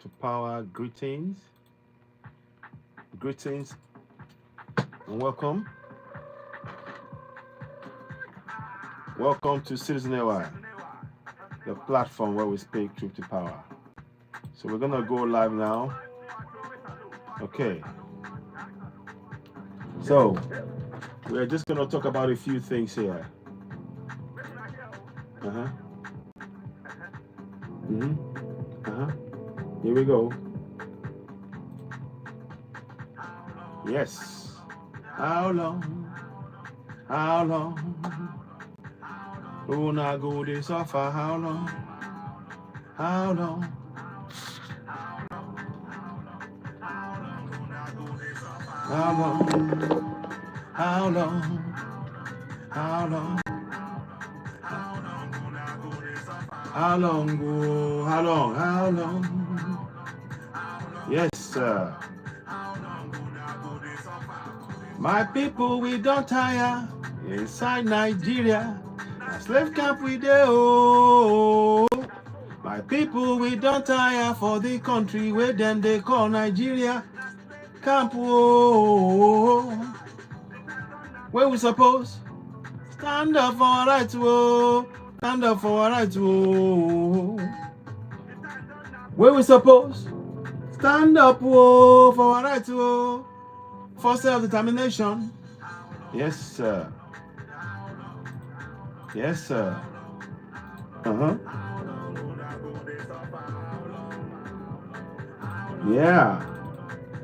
to Power. Greetings, greetings, and welcome. Welcome to Citizen AI, the platform where we speak truth to power. So we're gonna go live now. Okay. So we're just gonna talk about a few things here. Uh-huh. Mm-hmm. Uh-huh. Here we go. Yes. How long? How long? Una go this suffer? How long? How long? How long? How long? How long? How long go? How long? How long? Yes, sir. My people, we don't tire inside Nigeria. A slave camp we dey oh. My people, we don't tire for the country where them they call Nigeria. Camp oh. Where we suppose stand up for our rights oh. Stand up for our rights oh. Where we suppose stand up oh, for our rights oh. For self-determination. Yes, sir. Yes, sir. Uh-huh. Yeah.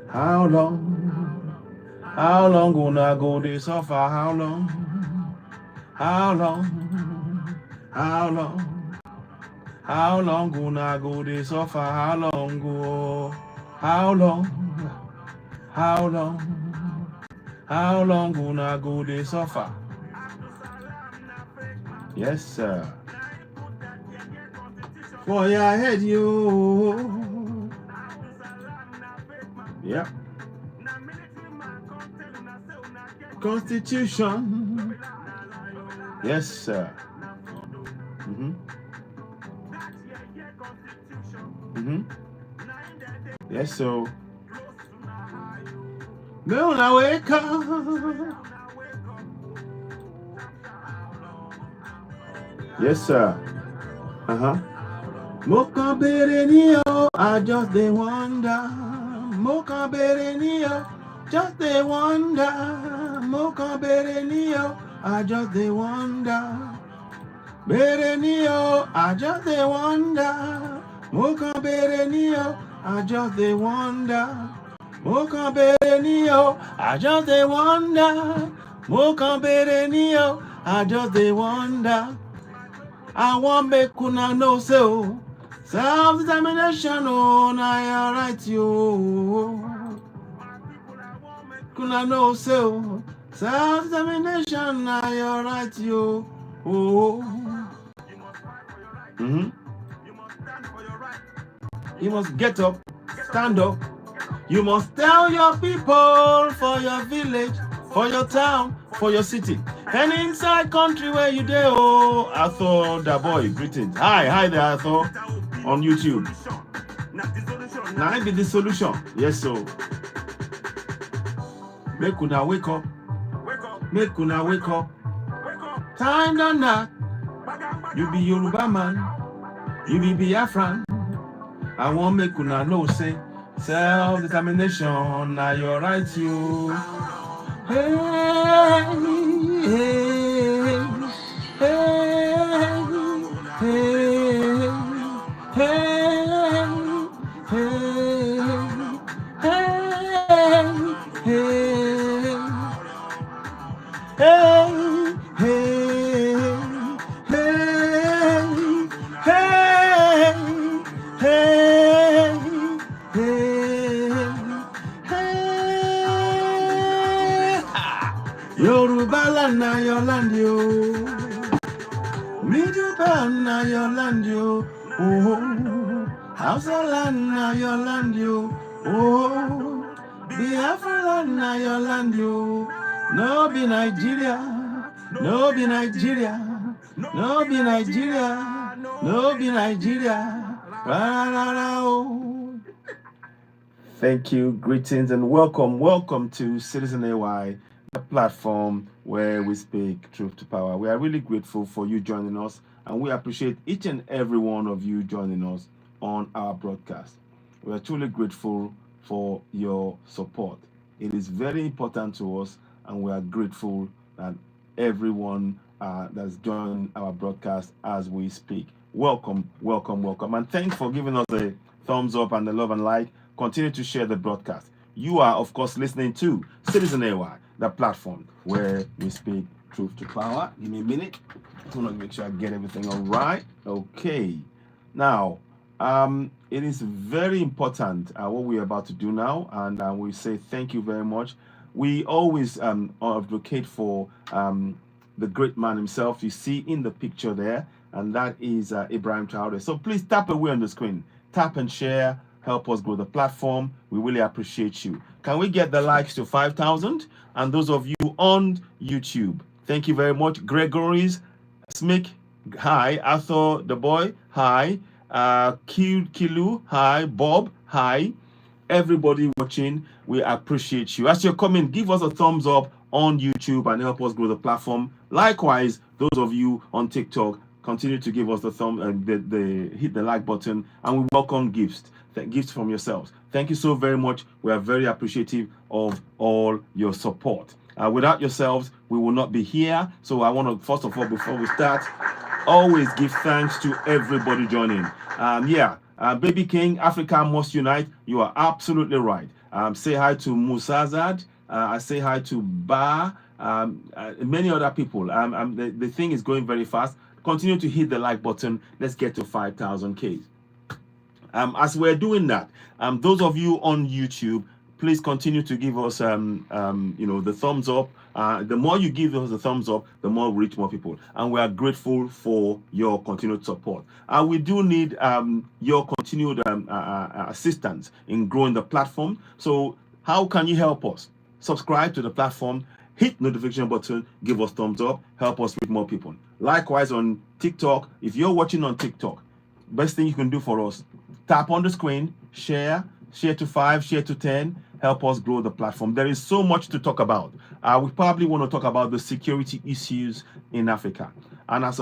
How long? How long gonna go this suffer? How long? How long? How long? How long gonna go this suffer? How long go? How long? How long? How long gonna go this suffer? Yes, sir. For your head, you. Yep. Constitution. Yes, sir. Mm-hmm. Mm-hmm. Yes, so. Moon, I wake up. Yes, sir. Uh-huh. Mocha Berenio, I just they wonder. Mocha Berenio, just they wonder. Mocha Berenio, I just they wonder. Berenio, I just they wonder. Mocha Berenio, I just they wonder. Mocha Berenio, I just they wonder. Mocha Berenio, I just they wonder. I want make kuna know so. Self-determination, oh, na your right, yo. Kuna know so. Self-determination, na your right, yo. Oh. Mm-hmm. You must get up, stand up. You must tell your people for your village, for your town, for your city, and inside country where you dey. Oh, Arthur, the boy, greetings. Hi there, Arthur, on YouTube. Now I be the solution. Yes, so make una wake up. Make una wake up. Time done that. You be Yoruba man. You be Biafran. I want make una know say self-determination na your right you. Hey, hey, hey, hey, hey, hey, hey, hey, Yoruba land na your land yo. Middle na your land yo. Oh, Hausa land na your land yo. Oh, Biafra land na your land yo. No be Nigeria. No be Nigeria. No be Nigeria. No be Nigeria. Ra ra ra oh. Thank you, greetings, and welcome. Welcome to Citizen AY, the platform where we speak truth to power. We are really grateful for you joining us, and we appreciate each and every one of you joining us on our broadcast. We are truly grateful for your support. It is very important to us, and we are grateful that everyone that's joined our broadcast as we speak. Welcome, welcome, welcome, and thanks for giving us a thumbs up and the love and like. Continue to share the broadcast. You are, of course, listening to Citizen AY, the platform where we speak truth to power. Give me a minute. I want to make sure I get everything all right. Okay. Now, it is very important what we're about to do now, and we say thank you very much. We always advocate for the great man himself. You see in the picture there, and that is Ibrahim Traore. So please tap away on the screen, tap and share. Help us grow the platform. We really appreciate you. Can we get the likes to 5,000? And those of you on YouTube, thank you very much. Gregory's, Smick, hi. Arthur the boy, hi. Kilu, hi. Bob, hi. Everybody watching, we appreciate you. As you're coming, give us a thumbs up on YouTube and help us grow the platform. Likewise, those of you on TikTok, continue to give us the thumb and hit the like button, and we welcome gifts from yourselves. Thank you so very much. We are very appreciative of all your support. Without yourselves, we will not be here. So I want to, first of all, before we start, always give thanks to everybody joining. Baby King, Africa must unite. You are absolutely right. Say hi to Musazad. I say hi to Ba. Many other people. The thing is going very fast. Continue to hit the like button. Let's get to 5,000 Ks. As we're doing that, those of you on YouTube, please continue to give us, the thumbs up. The more you give us the thumbs up, the more we reach more people. And we are grateful for your continued support. We do need your continued assistance in growing the platform. So how can you help us? Subscribe to the platform, hit notification button, give us thumbs up, help us reach more people. Likewise on TikTok, if you're watching on TikTok, best thing you can do for us, tap on the screen, share to 5, share to 10, help us grow the platform. There is so much to talk about. We probably want to talk about the security issues in Africa. And as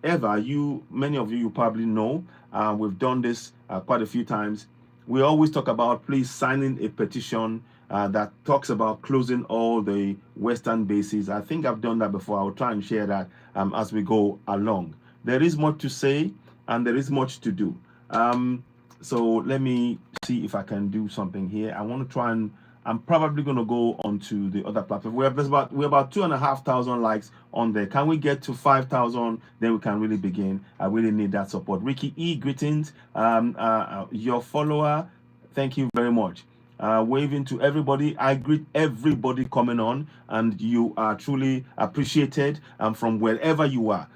ever, many of you probably know, we've done this quite a few times. We always talk about please signing a petition that talks about closing all the Western bases. I think I've done that before. I'll try and share that as we go along. There is much to say and there is much to do. So let me see if I can do something here. I want to try and I'm probably going to go onto the other platform. We're about 2,500 likes on there. Can we get to 5,000? Then we can really begin. I really need that support. Ricky E, greetings. Your follower, thank you very much. Waving to everybody. I greet everybody coming on, and you are truly appreciated from wherever you are.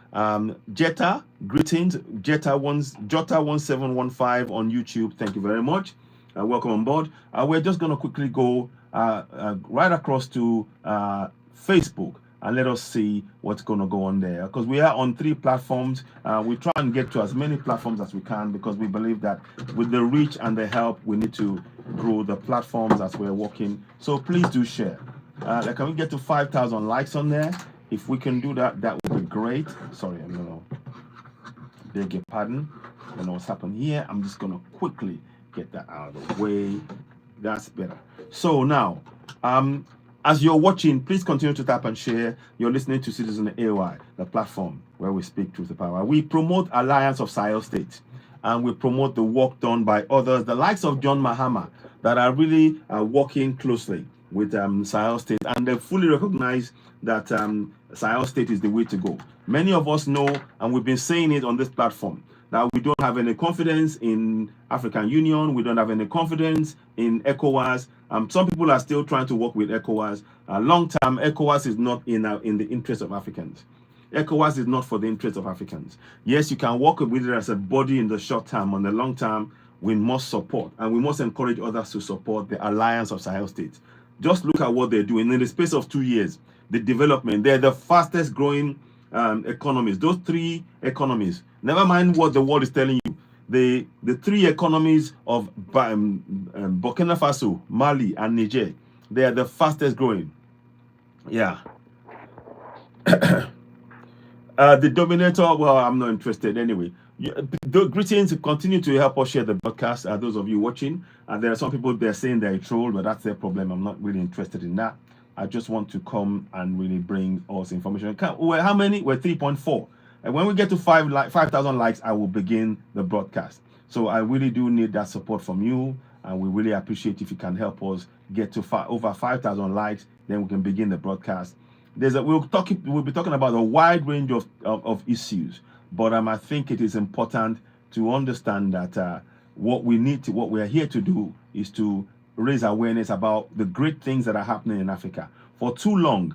Jetta, greetings. Jota1715 on YouTube. Thank you very much. Welcome on board. We're just going to quickly go right across to Facebook and let us see what's going to go on there, because we are on 3 platforms. We try and get to as many platforms as we can, because we believe that with the reach and the help, we need to grow the platforms as we're working. So please do share. Can we get to 5,000 likes on there? If we can do that, that would be great. Sorry, I'm going to beg your pardon. I don't know what's happened here. I'm just going to quickly get that out of the way. That's better. So now, as you're watching, please continue to tap and share. You're listening to Citizen AY, the platform where we speak truth to power. We promote Alliance of Sahel States, and we promote the work done by others, the likes of John Mahama, that are really working closely with Sahel State, and they fully recognize that Sahel State is the way to go. Many of us know, and we've been saying it on this platform, that we don't have any confidence in African Union, we don't have any confidence in ECOWAS. Some people are still trying to work with ECOWAS. Long term, ECOWAS is not in the interest of Africans. ECOWAS is not for the interest of Africans. Yes, you can work with it as a body in the short term. On the long term, we must support, and we must encourage others to support the Alliance of Sahel States. Just look at what they're doing. In the space of 2 years, the development, they're the fastest growing economies. Those 3 economies, never mind what the world is telling you, the three economies of Burkina Faso, Mali, and Niger, they are the fastest growing. Yeah. The Dominator, well, I'm not interested anyway. Greetings, continue to help us share the broadcast. Those of you watching, there are some people they're saying they're a troll, but that's their problem. I'm not really interested in that. I just want to come and really bring us information. How many? We're 3.4. And when we get to 5,000 likes, I will begin the broadcast. So I really do need that support from you, and we really appreciate if you can help us get to over 5,000 likes. Then we can begin the broadcast. We'll be talking about a wide range of issues, but I think it is important to understand that what we're here to do is to raise awareness about the great things that are happening in Africa. For too long,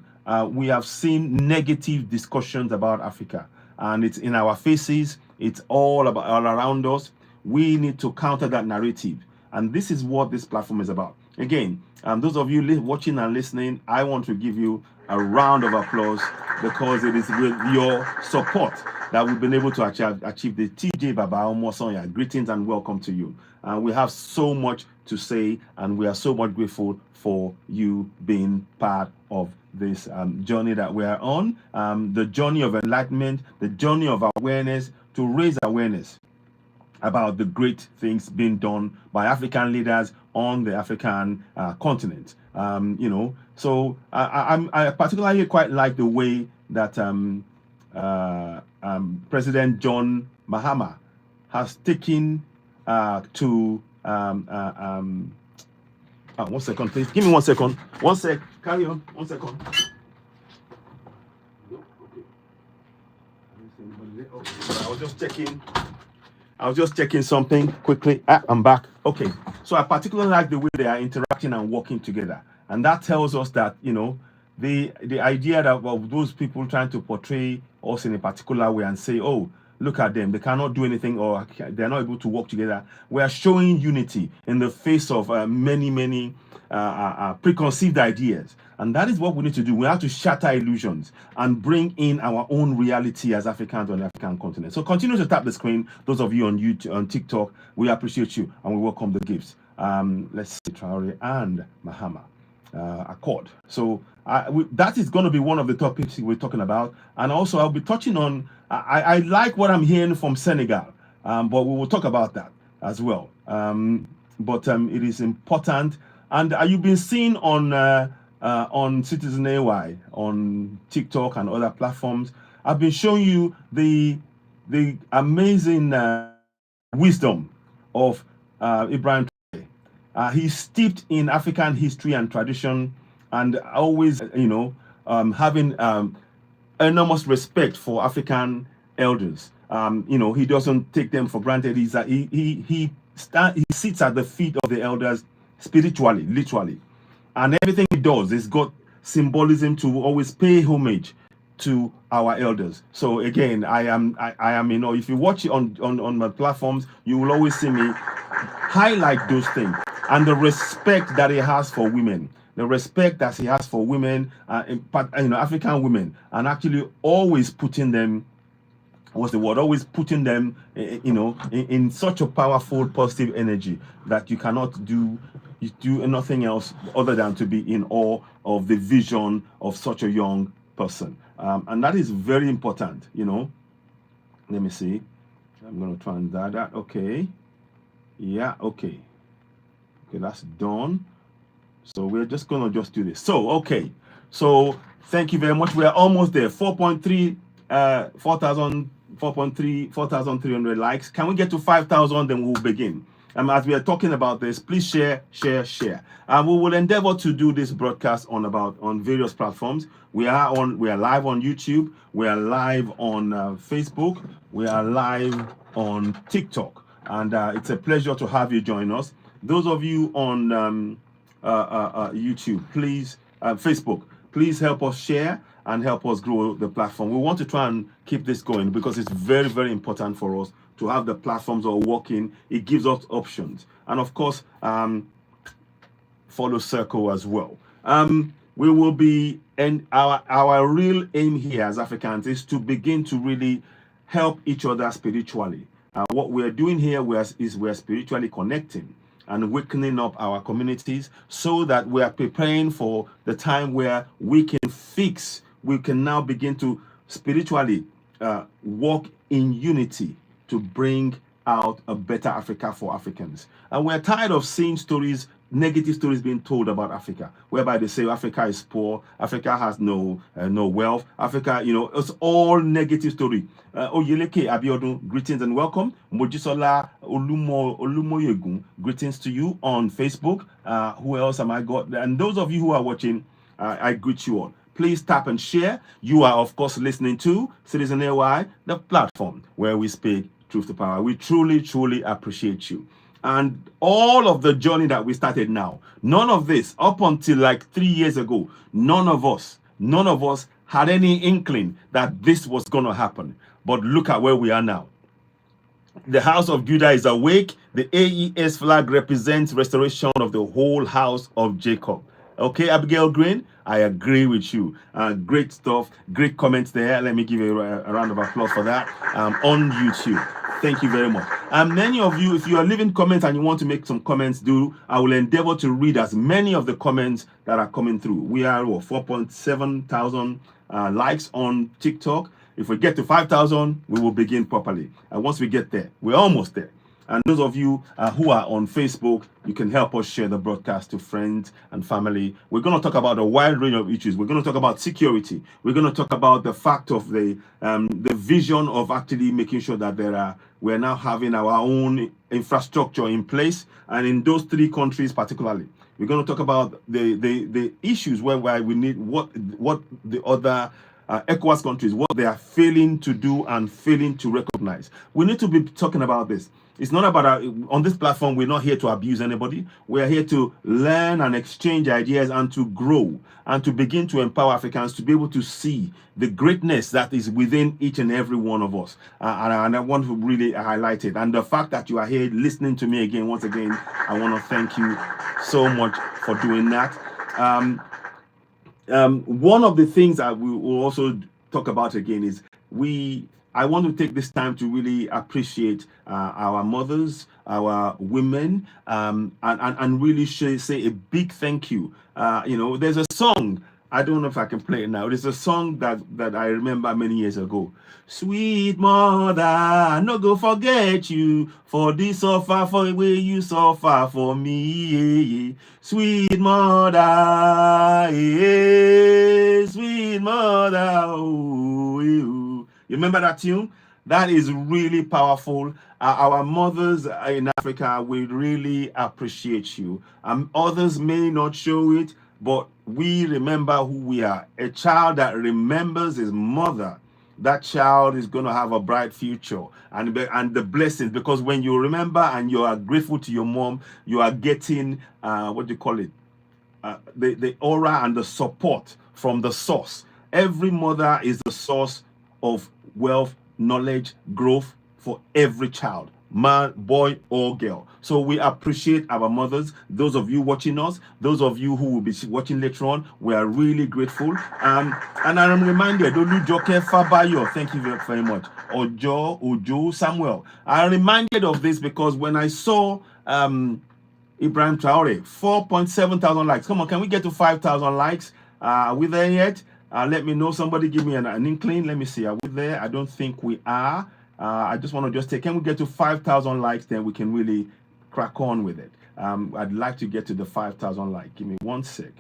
we have seen negative discussions about Africa, and it's in our faces. It's all around us. We need to counter that narrative, and this is what this platform is about. Again, those of you watching and listening, I want to give you a round of applause, because it is with your support that we've been able to achieve the TJ Baba Omosonya. Greetings and welcome to you. We have so much to say, and we are so much grateful for you being part of this journey that we are on, the journey of enlightenment, the journey of awareness, to raise awareness about the great things being done by African leaders on the African continent. So I particularly quite like the way that President John Mahama has taken to 1 second, please. Give me 1 second. 1 sec. Carry on. 1 second. Okay. I was just checking something quickly. I'm back. Okay. So I particularly like the way they are interacting and working together. And that tells us that, the idea that of those people trying to portray us in a particular way and say, oh, look at them, they cannot do anything, or they're not able to work together. We are showing unity in the face of many preconceived ideas. And that is what we need to do. We have to shatter illusions and bring in our own reality as Africans on the African continent. So continue to tap the screen. Those of you on YouTube, on TikTok, we appreciate you and we welcome the gifts. Let's see, Traore and Mahama. Accord. So that is going to be one of the topics we're talking about. And also I'll be touching on, I like what I'm hearing from Senegal, but we will talk about that as well. But it is important. And you've been seen on Citizen AY, on TikTok and other platforms. I've been showing you the amazing wisdom of Ibrahim. He's steeped in African history and tradition, and always, having enormous respect for African elders. He doesn't take them for granted. He sits at the feet of the elders spiritually, literally, and everything he does is got symbolism to always pay homage to our elders. So again, I am, if you watch it on my platforms, you will always see me highlight those things. And the respect that he has for women, African women, and actually always putting them, always putting them, in such a powerful, positive energy that you cannot do nothing else other than to be in awe of the vision of such a young person. And that is very important, Let me see. I'm going to try and do that. Okay. Yeah, okay. Okay, that's done. So we're just going to do this. So, okay. So, thank you very much. We are almost there. 4,300 likes. Can we get to 5,000? Then we'll begin. As we are talking about this, please share. We will endeavor to do this broadcast on various platforms. We are live on YouTube. We are live on Facebook. We are live on TikTok. And it's a pleasure to have you join us. Those of you on YouTube, please, Facebook, please help us share and help us grow the platform. We want to try and keep this going because it's very, very important for us to have the platforms all working. It gives us options. And of course, follow Circle as well. We will be, and our real aim here as Africans is to begin to really help each other spiritually. What we're doing here is we're spiritually connecting and wakening up our communities so that we are preparing for the time where we can now begin to spiritually walk in unity to bring out a better Africa for Africans. And we're tired of seeing negative stories being told about Africa, whereby they say Africa is poor, Africa has no wealth, Africa, it's all negative story. Oyeleke Abiodun, greetings and welcome. Mojisola Olumoyegun, greetings to you on Facebook. Who else am I got? And those of you who are watching, I greet you all. Please tap and share. You are, of course, listening to Citizen AY, the platform where we speak truth to power. We truly, truly appreciate you. And all of the journey that we started now, none of this, up until like 3 years ago, none of us had any inkling that this was going to happen. But look at where we are now. The house of Judah is awake. The AES flag represents restoration of the whole house of Jacob. Okay, Abigail Green, I agree with you. Great stuff, great comments there. Let me give you a round of applause for that on YouTube. Thank you very much. And many of you, if you are leaving comments and you want to make some comments, I will endeavor to read as many of the comments that are coming through. We are 4.7 thousand likes on TikTok. If we get to 5,000, we will begin properly. And once we get there, we're almost there. And those of you who are on Facebook, you can help us share the broadcast to friends and family. We're going to talk about a wide range of issues. We're going to talk about security. We're going to talk about the fact of the vision of actually making sure that we're now having our own infrastructure in place. And in those 3 countries particularly, we're going to talk about the issues whereby we need what the other ECOWAS countries, what they are failing to do and failing to recognize. We need to be talking about this. It's not about, on this platform, we're not here to abuse anybody. We're here to learn and exchange ideas and to grow and to begin to empower Africans to be able to see the greatness that is within each and every one of us. And I want to really highlight it. And the fact that you are here listening to me again, once again, I want to thank you so much for doing that. One of the things that we will also talk about again is I want to take this time to really appreciate our mothers, our women, and really say a big thank you. There's a song, I don't know if I can play it now. There's a song that I remember many years ago. Sweet mother, no go forget you for this suffer for the way you suffer for me. Sweet mother, sweet mother. You remember that tune? That is really powerful. Our mothers in Africa, we really appreciate you. Others may not show it, but we remember who we are. A child that remembers his mother, that child is going to have a bright future and the blessings, because when you remember and you are grateful to your mom, you are getting the aura and the support from the source. Every mother is the source of wealth, knowledge, growth for every child, man, boy, or girl. So we appreciate our mothers. Those of you watching us, those of you who will be watching later on, we are really grateful. And I'm reminded, Olujoke Fabayo, thank you very much. Ojo, Samuel. I'm reminded of this because when I saw Ibrahim Traore, 4.7 thousand likes. Come on, can we get to 5,000 likes? Are we there yet? Let me know. Somebody give me an inkling. Let me see. Are we there? I don't think we are. I just want to can we get to 5,000 likes? Then we can really crack on with it. I'd like to get to the 5,000 like. Give me 1 sec.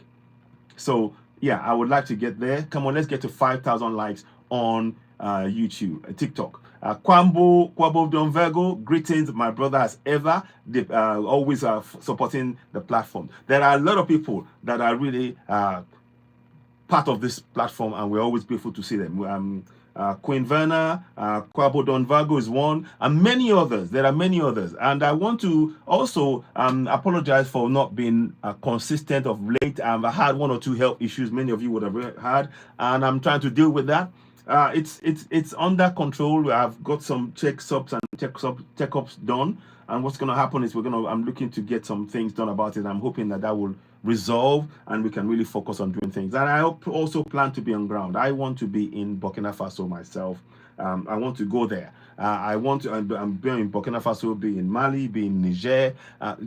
So yeah, I would like to get there. Come on, let's get to 5,000 likes on YouTube, TikTok. Kwabo Don Virgo, greetings, my brother, as ever. They always supporting the platform. There are a lot of people that are really part of this platform, and we're always grateful to see them. Queen Verna, Kwabo Don Virgo is one, and many others. There are many others. And I want to also apologize for not being consistent of late. I had 1 or 2 health issues many of you would have had, and I'm trying to deal with that. It's under control. I've got some checkups done, and what's going to happen is I'm looking to get some things done about it. I'm hoping that will resolve and we can really focus on doing things. And I also plan to be on ground. I want to be in Burkina Faso myself I want to go there. I want to. I'm being in Burkina Faso, be in Mali, be in Niger.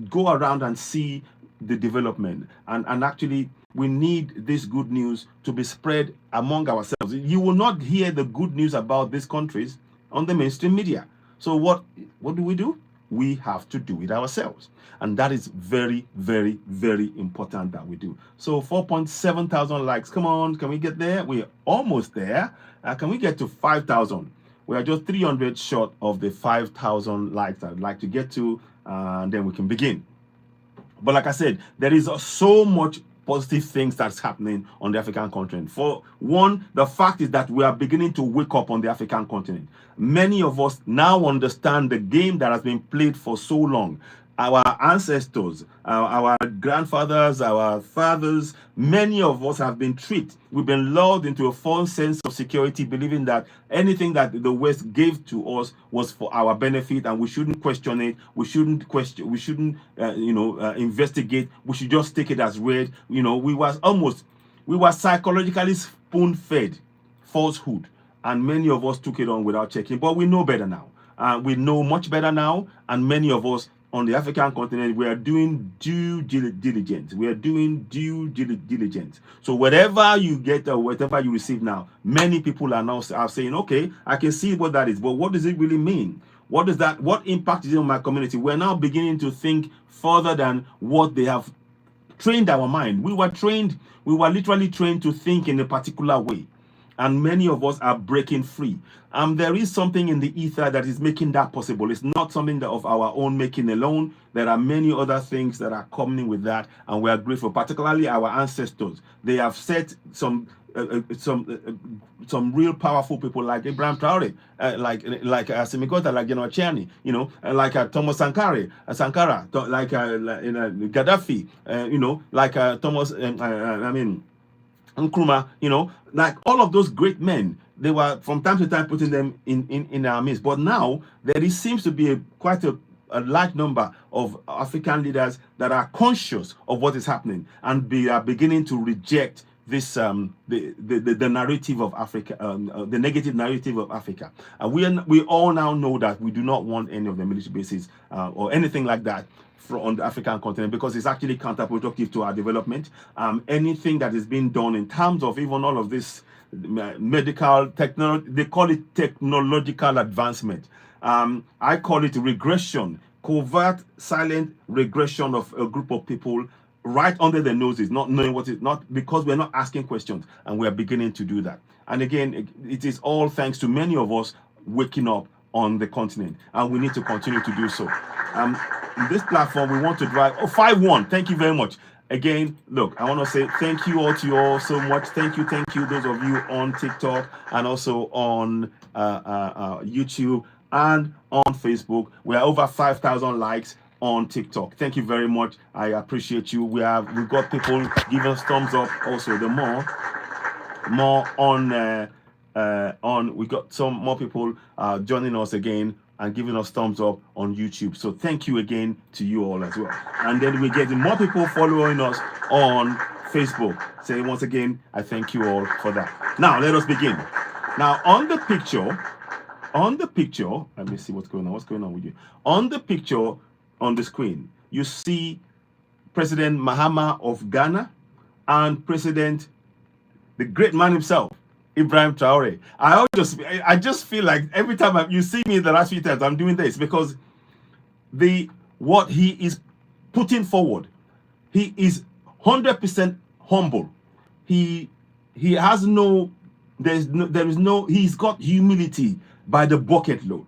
Go around and see the development, and actually we need this good news to be spread among ourselves. You will not hear the good news about these countries on the mainstream media. So what do? We have to do it ourselves, and that is very, very, very important that we do. So 4.7 thousand likes. Come on, can we get there? We're almost there. Can we get to 5,000? We are just 300 short of the 5,000 likes I'd like to get to, and then we can begin. But like I said, there is so much positive things that's happening on the African continent. For one, the fact is that we are beginning to wake up on the African continent. Many of us now understand the game that has been played for so long. Our ancestors, our grandfathers, our fathers, many of us have been tricked. We've been lulled into a false sense of security, believing that anything that the West gave to us was for our benefit, and we shouldn't question it. We shouldn't question. We shouldn't, investigate. We should just take it as read. We were psychologically spoon-fed falsehood, and many of us took it on without checking. But we know better now. We know much better now, and many of us on the African continent, we are doing due diligence. We are doing due diligence. So whatever you get or whatever you receive now, many people are saying, okay, I can see what that is, but what does it really mean? What impact is it on my community? We're now beginning to think further than what they have trained our mind. We were literally trained to think in a particular way. And many of us are breaking free. There is something in the ether that is making that possible. It's not something that of our own making alone. There are many other things that are coming with that, and we are grateful. Particularly our ancestors. They have set some real powerful people like Ibrahim Traore, like Semikota, like Chani, like Thomas Sankara, like Gaddafi, like Thomas, Nkrumah, like all of those great men. They were from time to time putting them in our midst. But now there seems to be quite a large number of African leaders that are conscious of what is happening, and they are beginning to reject this the narrative of Africa, the negative narrative of Africa. We all now know that we do not want any of the military bases or anything like that on the African continent, because it's actually counterproductive to our development. Anything that is being done in terms of even all of this medical technology, they call it technological advancement. I call it regression, covert, silent regression of a group of people right under their noses, not knowing what it, not because we're not asking questions, and we're beginning to do that. And again, it is all thanks to many of us waking up on the continent, and we need to continue to do so. This platform, we want to drive 5-1. Thank you very much. Again, look, I want to say thank you all to you all so much. Thank you, those of you on TikTok and also on YouTube and on Facebook. We are over 5,000 likes on TikTok. Thank you very much. I appreciate you. We've got people giving us thumbs up. Also, the more on we got some more people joining us again and giving us thumbs up on YouTube. So thank you again to you all as well. And then we're getting more people following us on Facebook. So once again, I thank you all for that. Now let us begin. Now on the picture, let me see what's going on. What's going on with you? On the picture on the screen, you see President Mahama of Ghana and the great man himself, Ibrahim Traore. I just feel like every time you see me the last few times, I'm doing this because what he is putting forward, he is 100% humble. He's got humility by the bucket load.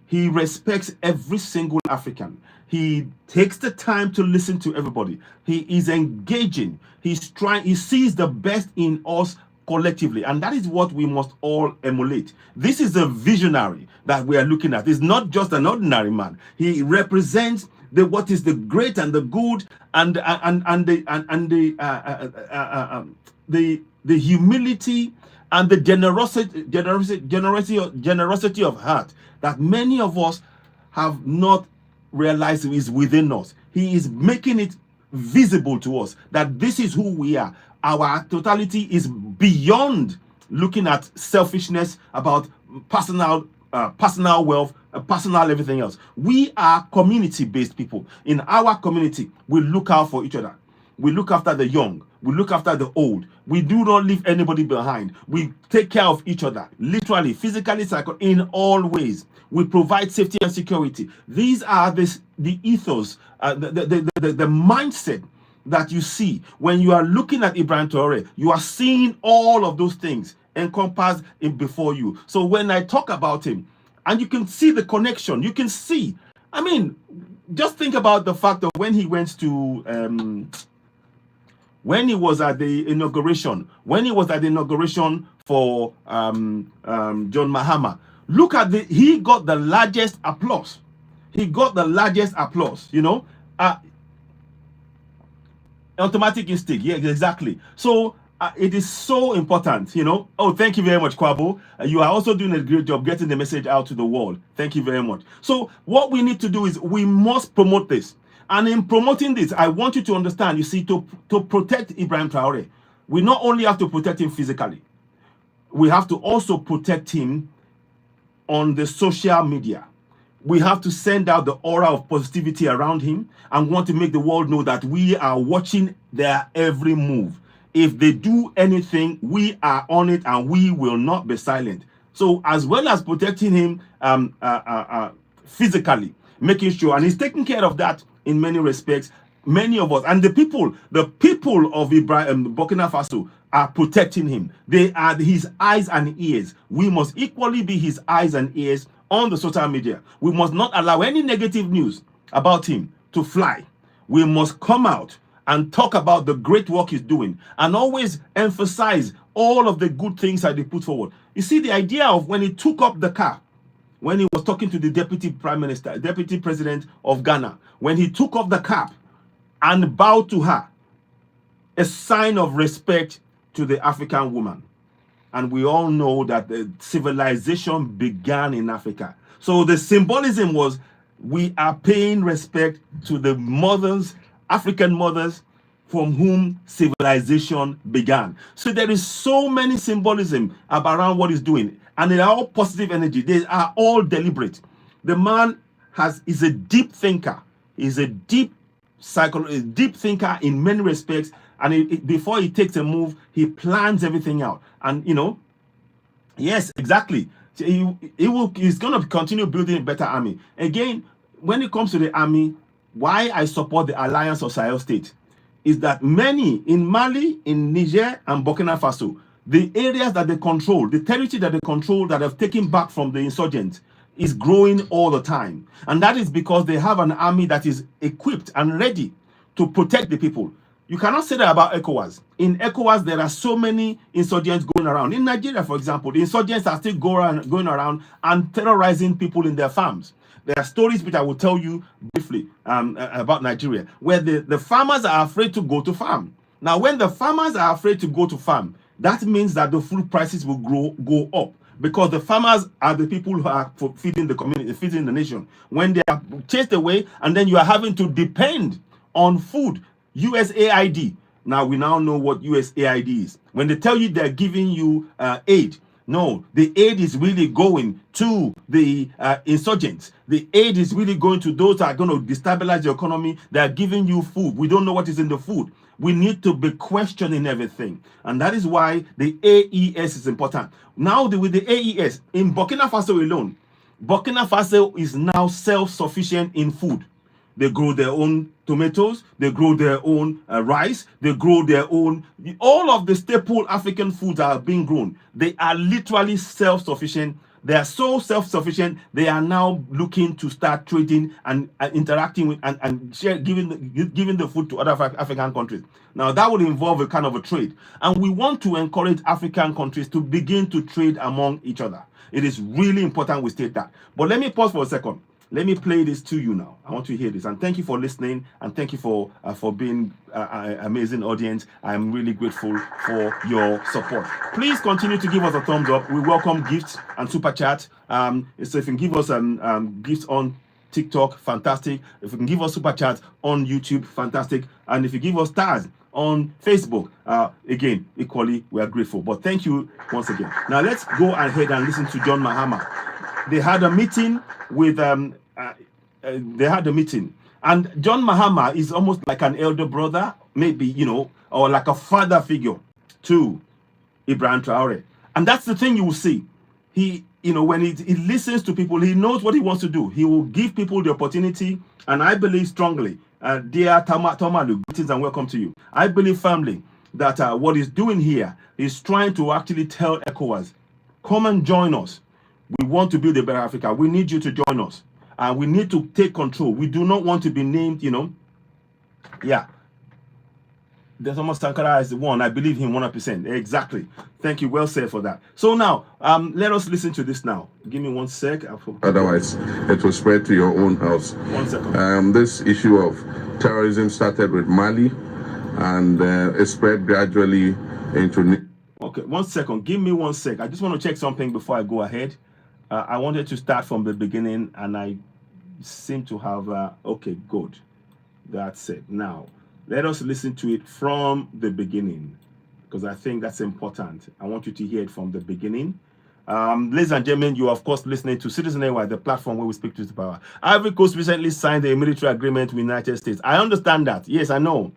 He respects every single African. He takes the time to listen to everybody. He is engaging. He sees the best in us collectively, and that is what we must all emulate. This is a visionary that we are looking at. He's not just an ordinary man. He represents what is the great and the good and the humility and the generosity of heart that many of us have not realized is within us. He is making it visible to us that this is who we are. Our totality is beyond looking at selfishness about personal wealth, personal everything else. We are community-based people. In our community, we look out for each other. We look after the young. We look after the old. We do not leave anybody behind. We take care of each other, literally, physically, psychologically, in all ways. We provide safety and security. These are the ethos, the mindset that you see when you are looking at Ibrahim Traore. You are seeing all of those things encompassed in before you. So when I talk about him, and you can see the connection, you can see. I mean, just think about the fact that when he went to when he was at the inauguration, for John Mahama, look at he got the largest applause. He got the largest applause, you know. Automatic instinct, yeah, exactly. So it is so important, you know. Oh, thank you very much, Kwabo. You are also doing a great job getting the message out to the world. Thank you very much. So what we need to do is we must promote this. And in promoting this, I want you to understand, you see, to protect Ibrahim Traore, we not only have to protect him physically, we have to also protect him on the social media. We have to send out the aura of positivity around him and want to make the world know that we are watching their every move. If they do anything, we are on it and we will not be silent. So as well as protecting him physically, making sure, and he's taking care of that in many respects. Many of us, and the people of Burkina Faso are protecting him. They are his eyes and ears. We must equally be his eyes and ears on the social media. We must not allow any negative news about him to fly. We must come out and talk about the great work he's doing and always emphasize all of the good things that they put forward. You see, the idea of when he took up the car, when he was talking to the deputy president of Ghana, when he took off the cap and bowed to her, a sign of respect to the African woman. And we all know that the civilization began in Africa. So the symbolism was, we are paying respect to the mothers, African mothers, from whom civilization began. So there is so many symbolism around what he's doing, and they are all positive energy. They are all deliberate. The man is a deep thinker. He's a deep thinker in many respects. And before he takes a move, he plans everything out. And you know, yes, exactly. He's going to continue building a better army. Again, when it comes to the army, why I support the alliance of Sahel State is that many in Mali, in Niger, and Burkina Faso, the areas that they control, the territory that they control that have taken back from the insurgents, is growing all the time. And that is because they have an army that is equipped and ready to protect the people. You cannot say that about ECOWAS. In ECOWAS, there are so many insurgents going around. In Nigeria, for example, the insurgents are still going around and terrorizing people in their farms. There are stories which I will tell you briefly about Nigeria, where the farmers are afraid to go to farm. Now, when the farmers are afraid to go to farm, that means that the food prices will go up, because the farmers are the people who are feeding the community, feeding the nation. When they are chased away, and then you are having to depend on food, USAID. Now we now know what USAID is. When they tell you they're giving you aid, no, the aid is really going to the insurgents. The aid is really going to those that are going to destabilize the economy. They're giving you food. We don't know what is in the food. We need to be questioning everything. And that is why the AES is important. Now with the AES, in Burkina Faso alone, Burkina Faso is now self-sufficient in food. They grow their own tomatoes, they grow their own rice, they grow their own, all of the staple African foods are being grown. They are literally self-sufficient. They are so self-sufficient, they are now looking to start trading and interacting with and giving the food to other African countries. Now that would involve a kind of a trade. And we want to encourage African countries to begin to trade among each other. It is really important we state that. But let me pause for a second. Let me play this to you now. I want to hear this. And thank you for listening. And thank you for being an amazing audience. I'm really grateful for your support. Please continue to give us a thumbs up. We welcome gifts and super chat. So if you can give us gifts on TikTok, fantastic. If you can give us super chats on YouTube, fantastic. And if you give us stars on Facebook, again, equally, we are grateful. But thank you once again. Now let's go ahead and listen to John Mahama. They had a meeting with and John Mahama is almost like an elder brother, maybe, or like a father figure to Ibrahim Traore. And that's the thing you will see. He, when he listens to people, he knows what he wants to do. He will give people the opportunity. And I believe strongly, dear Tomalu, greetings and welcome to you. I believe firmly that what he's doing here is trying to actually tell ECOWAS, come and join us. We want to build a better Africa. We need you to join us. And we need to take control. We do not want to be named, Yeah. The Thomas Sankara is the one. I believe him 100%. Exactly. Thank you. Well said for that. So now, let us listen to this now. Give me 1 sec. Otherwise, it will spread to your own house. 1 second. This issue of terrorism started with Mali, and it spread gradually into... Okay, 1 second. Give me 1 sec. I just want to check something before I go ahead. I wanted to start from the beginning, and I seem to have... okay, good. That's it. Now, let us listen to it from the beginning, because I think that's important. I want you to hear it from the beginning. Ladies and gentlemen, you are, of course, listening to Citizen AY, the platform where we speak to the power. Ivory Coast recently signed a military agreement with the United States. I understand that. Yes, I know.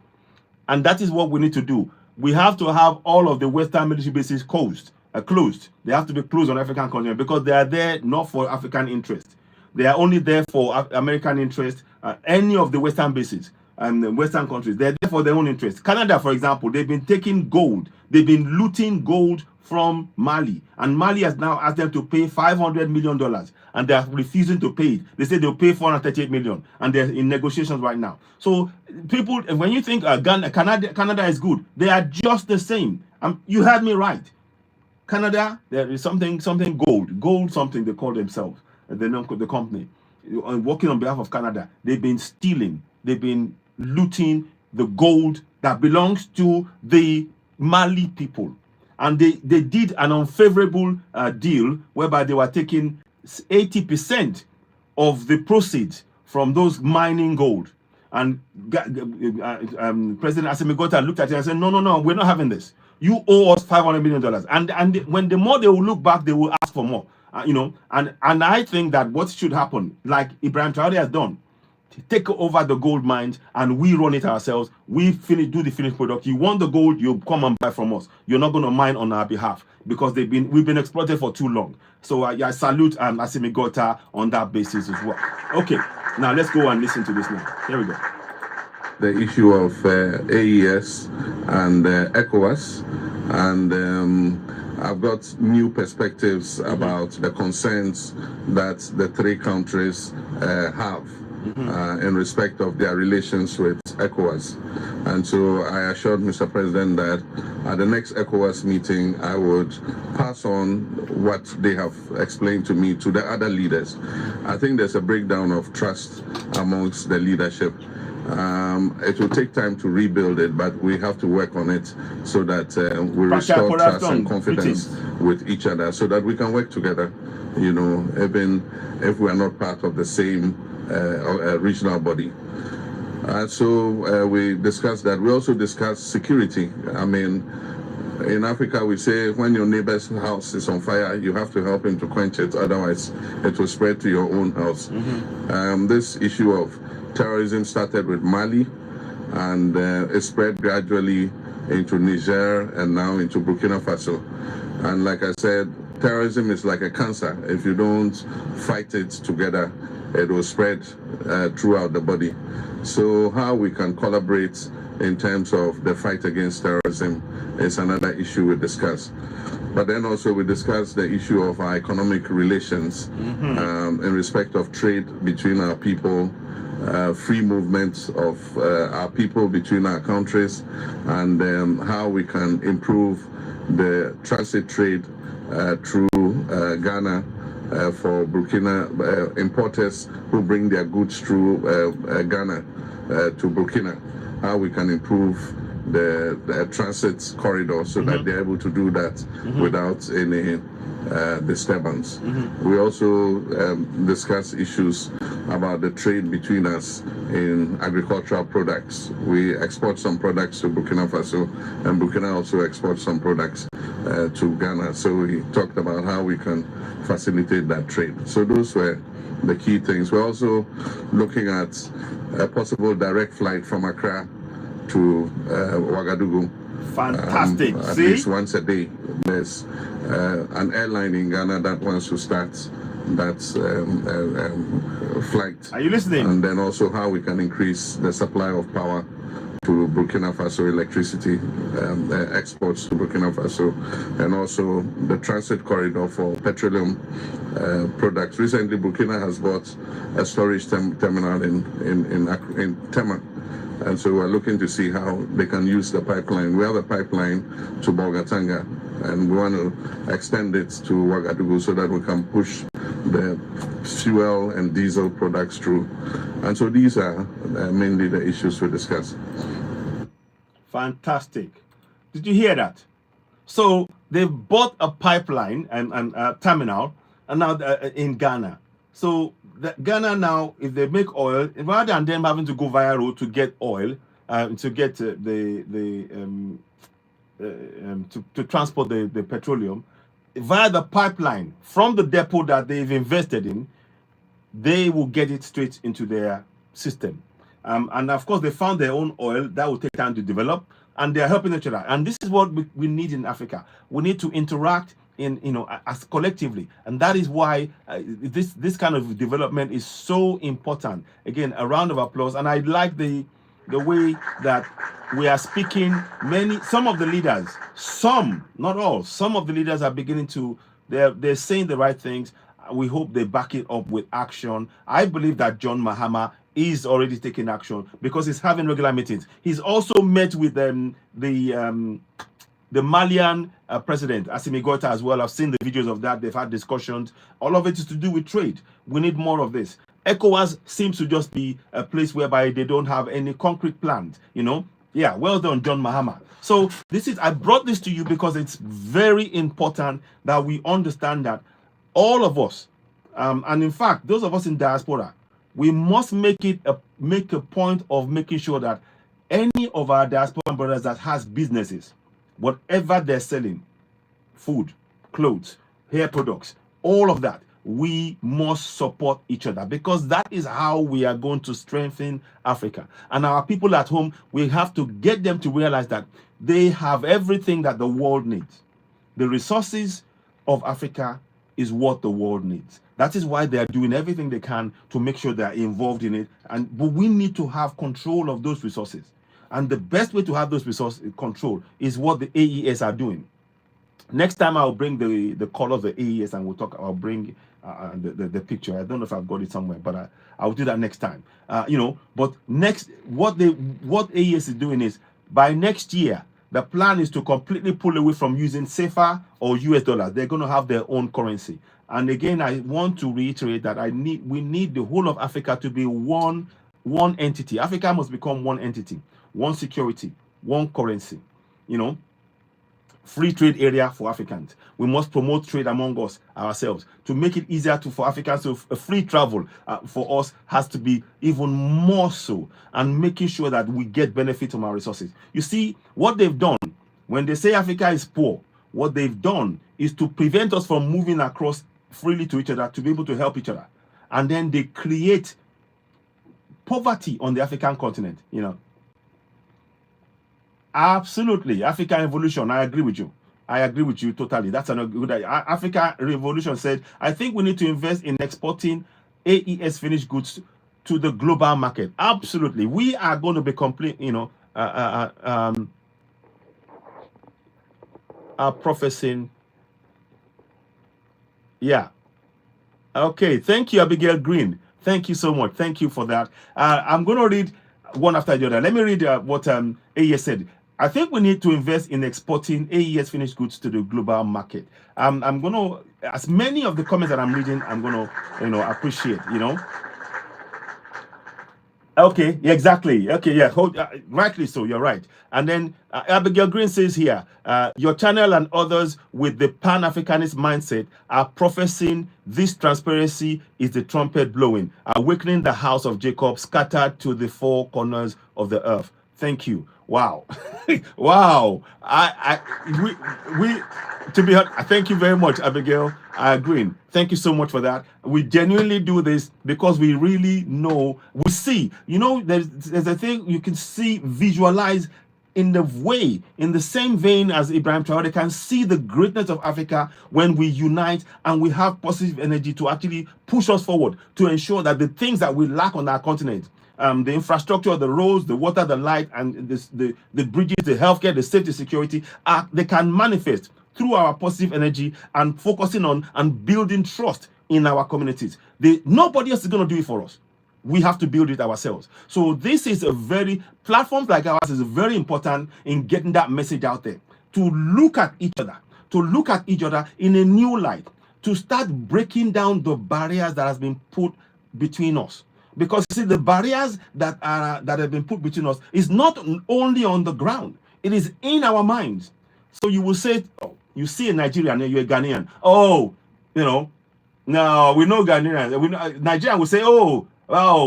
And that is what we need to do. We have to have all of the Western military bases closed. They have to be closed on African continent because they are there not for African interest. They are only there for American interest. Any of the Western bases and the Western countries, they're there for their own interest. Canada, for example, they've been taking gold. They've been looting gold from Mali. And Mali has now asked them to pay $500 million. And they're refusing to pay it. They say they'll pay $438 million. And they're in negotiations right now. So people, when you think Canada is good, they are just the same. You heard me right. Canada, there is something gold something they call themselves, the company, working on behalf of Canada. They've been stealing, they've been looting the gold that belongs to the Mali people. And they did an unfavorable deal whereby they were taking 80% of the proceeds from those mining gold. And President Assimi Goïta looked at it and said, no, we're not having this. You owe us $500 million. And when the more they will look back, they will ask for more. And I think that what should happen, like Ibrahim Traore has done, take over the gold mines and we run it ourselves. We do the finished product. You want the gold, you come and buy from us. You're not going to mine on our behalf because we've been exploited for too long. So I salute Assimi Goïta on that basis as well. Okay, now let's go and listen to this now. Here we go. The issue of AES and ECOWAS, and I've got new perspectives about the concerns that the three countries have in respect of their relations with ECOWAS. And so I assured Mr. President that at the next ECOWAS meeting, I would pass on what they have explained to me to the other leaders. I think there's a breakdown of trust amongst the leadership. It will take time to rebuild it, but we have to work on it so that we restore trust and confidence with each other so that we can work together, even if we are not part of the same regional body. So we discussed that. We also discussed security. I mean, in Africa, we say when your neighbor's house is on fire, you have to help him to quench it. Otherwise, it will spread to your own house. This issue of terrorism started with Mali, and it spread gradually into Niger and now into Burkina Faso. And like I said, terrorism is like a cancer. If you don't fight it together, it will spread throughout the body. So how we can collaborate in terms of the fight against terrorism is another issue we discussed. But then also we discussed the issue of our economic relations in respect of trade between our people, free movement of our people between our countries, and how we can improve the transit trade through Ghana for Burkina importers who bring their goods through Ghana to Burkina, how we can improve the transit corridor so that they're able to do that without any disturbance. We also discuss issues about the trade between us in agricultural products. We export some products to Burkina Faso, and Burkina also exports some products to Ghana. So we talked about how we can facilitate that trade. So those were the key things. We're also looking at a possible direct flight from Accra to Ouagadougou. Fantastic. At least once a day. There's an airline in Ghana that wants to start that flight. Are you listening? And then also how we can increase the supply of power to Burkina Faso, electricity exports to Burkina Faso, and also the transit corridor for petroleum products. Recently, Burkina has bought a storage terminal in Tema. And so we're looking to see how they can use the pipeline. We have a pipeline to Bolgatanga, and we want to extend it to Ouagadougou so that we can push the fuel and diesel products through. And so these are mainly the issues we discuss. Fantastic. Did you hear that? So they've bought a pipeline and a terminal and now in Ghana. So Ghana now, if they make oil, rather than them having to go via road to get oil, to get to transport the petroleum, via the pipeline from the depot that they've invested in, they will get it straight into their system. And of course, they found their own oil that will take time to develop, and they're helping each other. And this is what we need in Africa. We need to interact as collectively, and that is why this kind of development is so important. Again, a round of applause. And I like the way that we are speaking. Some of the leaders, some, not all, some of the leaders are beginning to, they're saying the right things. We hope they back it up with action. I believe that John Mahama is already taking action because he's having regular meetings. He's also met with the Malian president, Assimi Goïta, as well. I've seen the videos of that. They've had discussions. All of it is to do with trade. We need more of this. ECOWAS seems to just be a place whereby they don't have any concrete plans, Yeah, well done, John Mahama. So I brought this to you because it's very important that we understand that all of us, and in fact, those of us in diaspora, we must make a point of making sure that any of our diaspora brothers that has businesses, whatever they're selling, food, clothes, hair products, all of that, we must support each other because that is how we are going to strengthen Africa. And our people at home, we have to get them to realize that they have everything that the world needs. The resources of Africa is what the world needs. That is why they are doing everything they can to make sure they are involved in it. But we need to have control of those resources. And the best way to have those resource control is what the AES are doing. Next time I'll bring the call of the AES and I'll bring the picture. I don't know if I've got it somewhere, but I'll do that next time. But next, what AES is doing is by next year, the plan is to completely pull away from using CFA or US dollars. They're going to have their own currency. And again, I want to reiterate that we need the whole of Africa to be one entity. Africa must become one entity. One security, one currency, free trade area for Africans. We must promote trade among us, ourselves, to make it easier for Africans. So free travel for us has to be even more so, and making sure that we get benefit from our resources. You see, what they've done, when they say Africa is poor, what they've done is to prevent us from moving across freely to each other, to be able to help each other. And then they create poverty on the African continent, Absolutely. African revolution. I agree with you. I agree with you totally. That's a good idea. African revolution said, I think we need to invest in exporting AES finished goods to the global market. Absolutely. We are going to be complete, professing. Yeah. Okay. Thank you, Abigail Green. Thank you so much. Thank you for that. I'm going to read one after the other. Let me read what AES said. I think we need to invest in exporting AES finished goods to the global market. I'm going to, as many of the comments that I'm reading, I'm going to, appreciate, Okay, yeah, exactly. Okay, yeah, rightly so. You're right. And then Abigail Green says here, your channel and others with the Pan-Africanist mindset are professing this transparency is the trumpet blowing, awakening the house of Jacob, scattered to the four corners of the earth. Thank you. Wow, wow. We to be honest, thank you very much, Abigail. I agree. Thank you so much for that. We genuinely do this because we really know, we see, there's a thing you can see, visualize in the way, in the same vein as Ibrahim Traore can see the greatness of Africa when we unite and we have positive energy to actually push us forward to ensure that the things that we lack on our continent, the infrastructure, the roads, the water, the light, and the bridges, the healthcare, the safety, security, they can manifest through our positive energy and focusing on and building trust in our communities. Nobody else is going to do it for us. We have to build it ourselves. So this is platforms like ours is very important in getting that message out there, to look at each other in a new light, to start breaking down the barriers that has been put between us. Because see, the barriers that have been put between us is not only on the ground, it is in our minds. So you will say, oh, you see a Nigerian and you're a Ghanaian. Oh, no, we know Ghanaian. Nigerian will say, oh,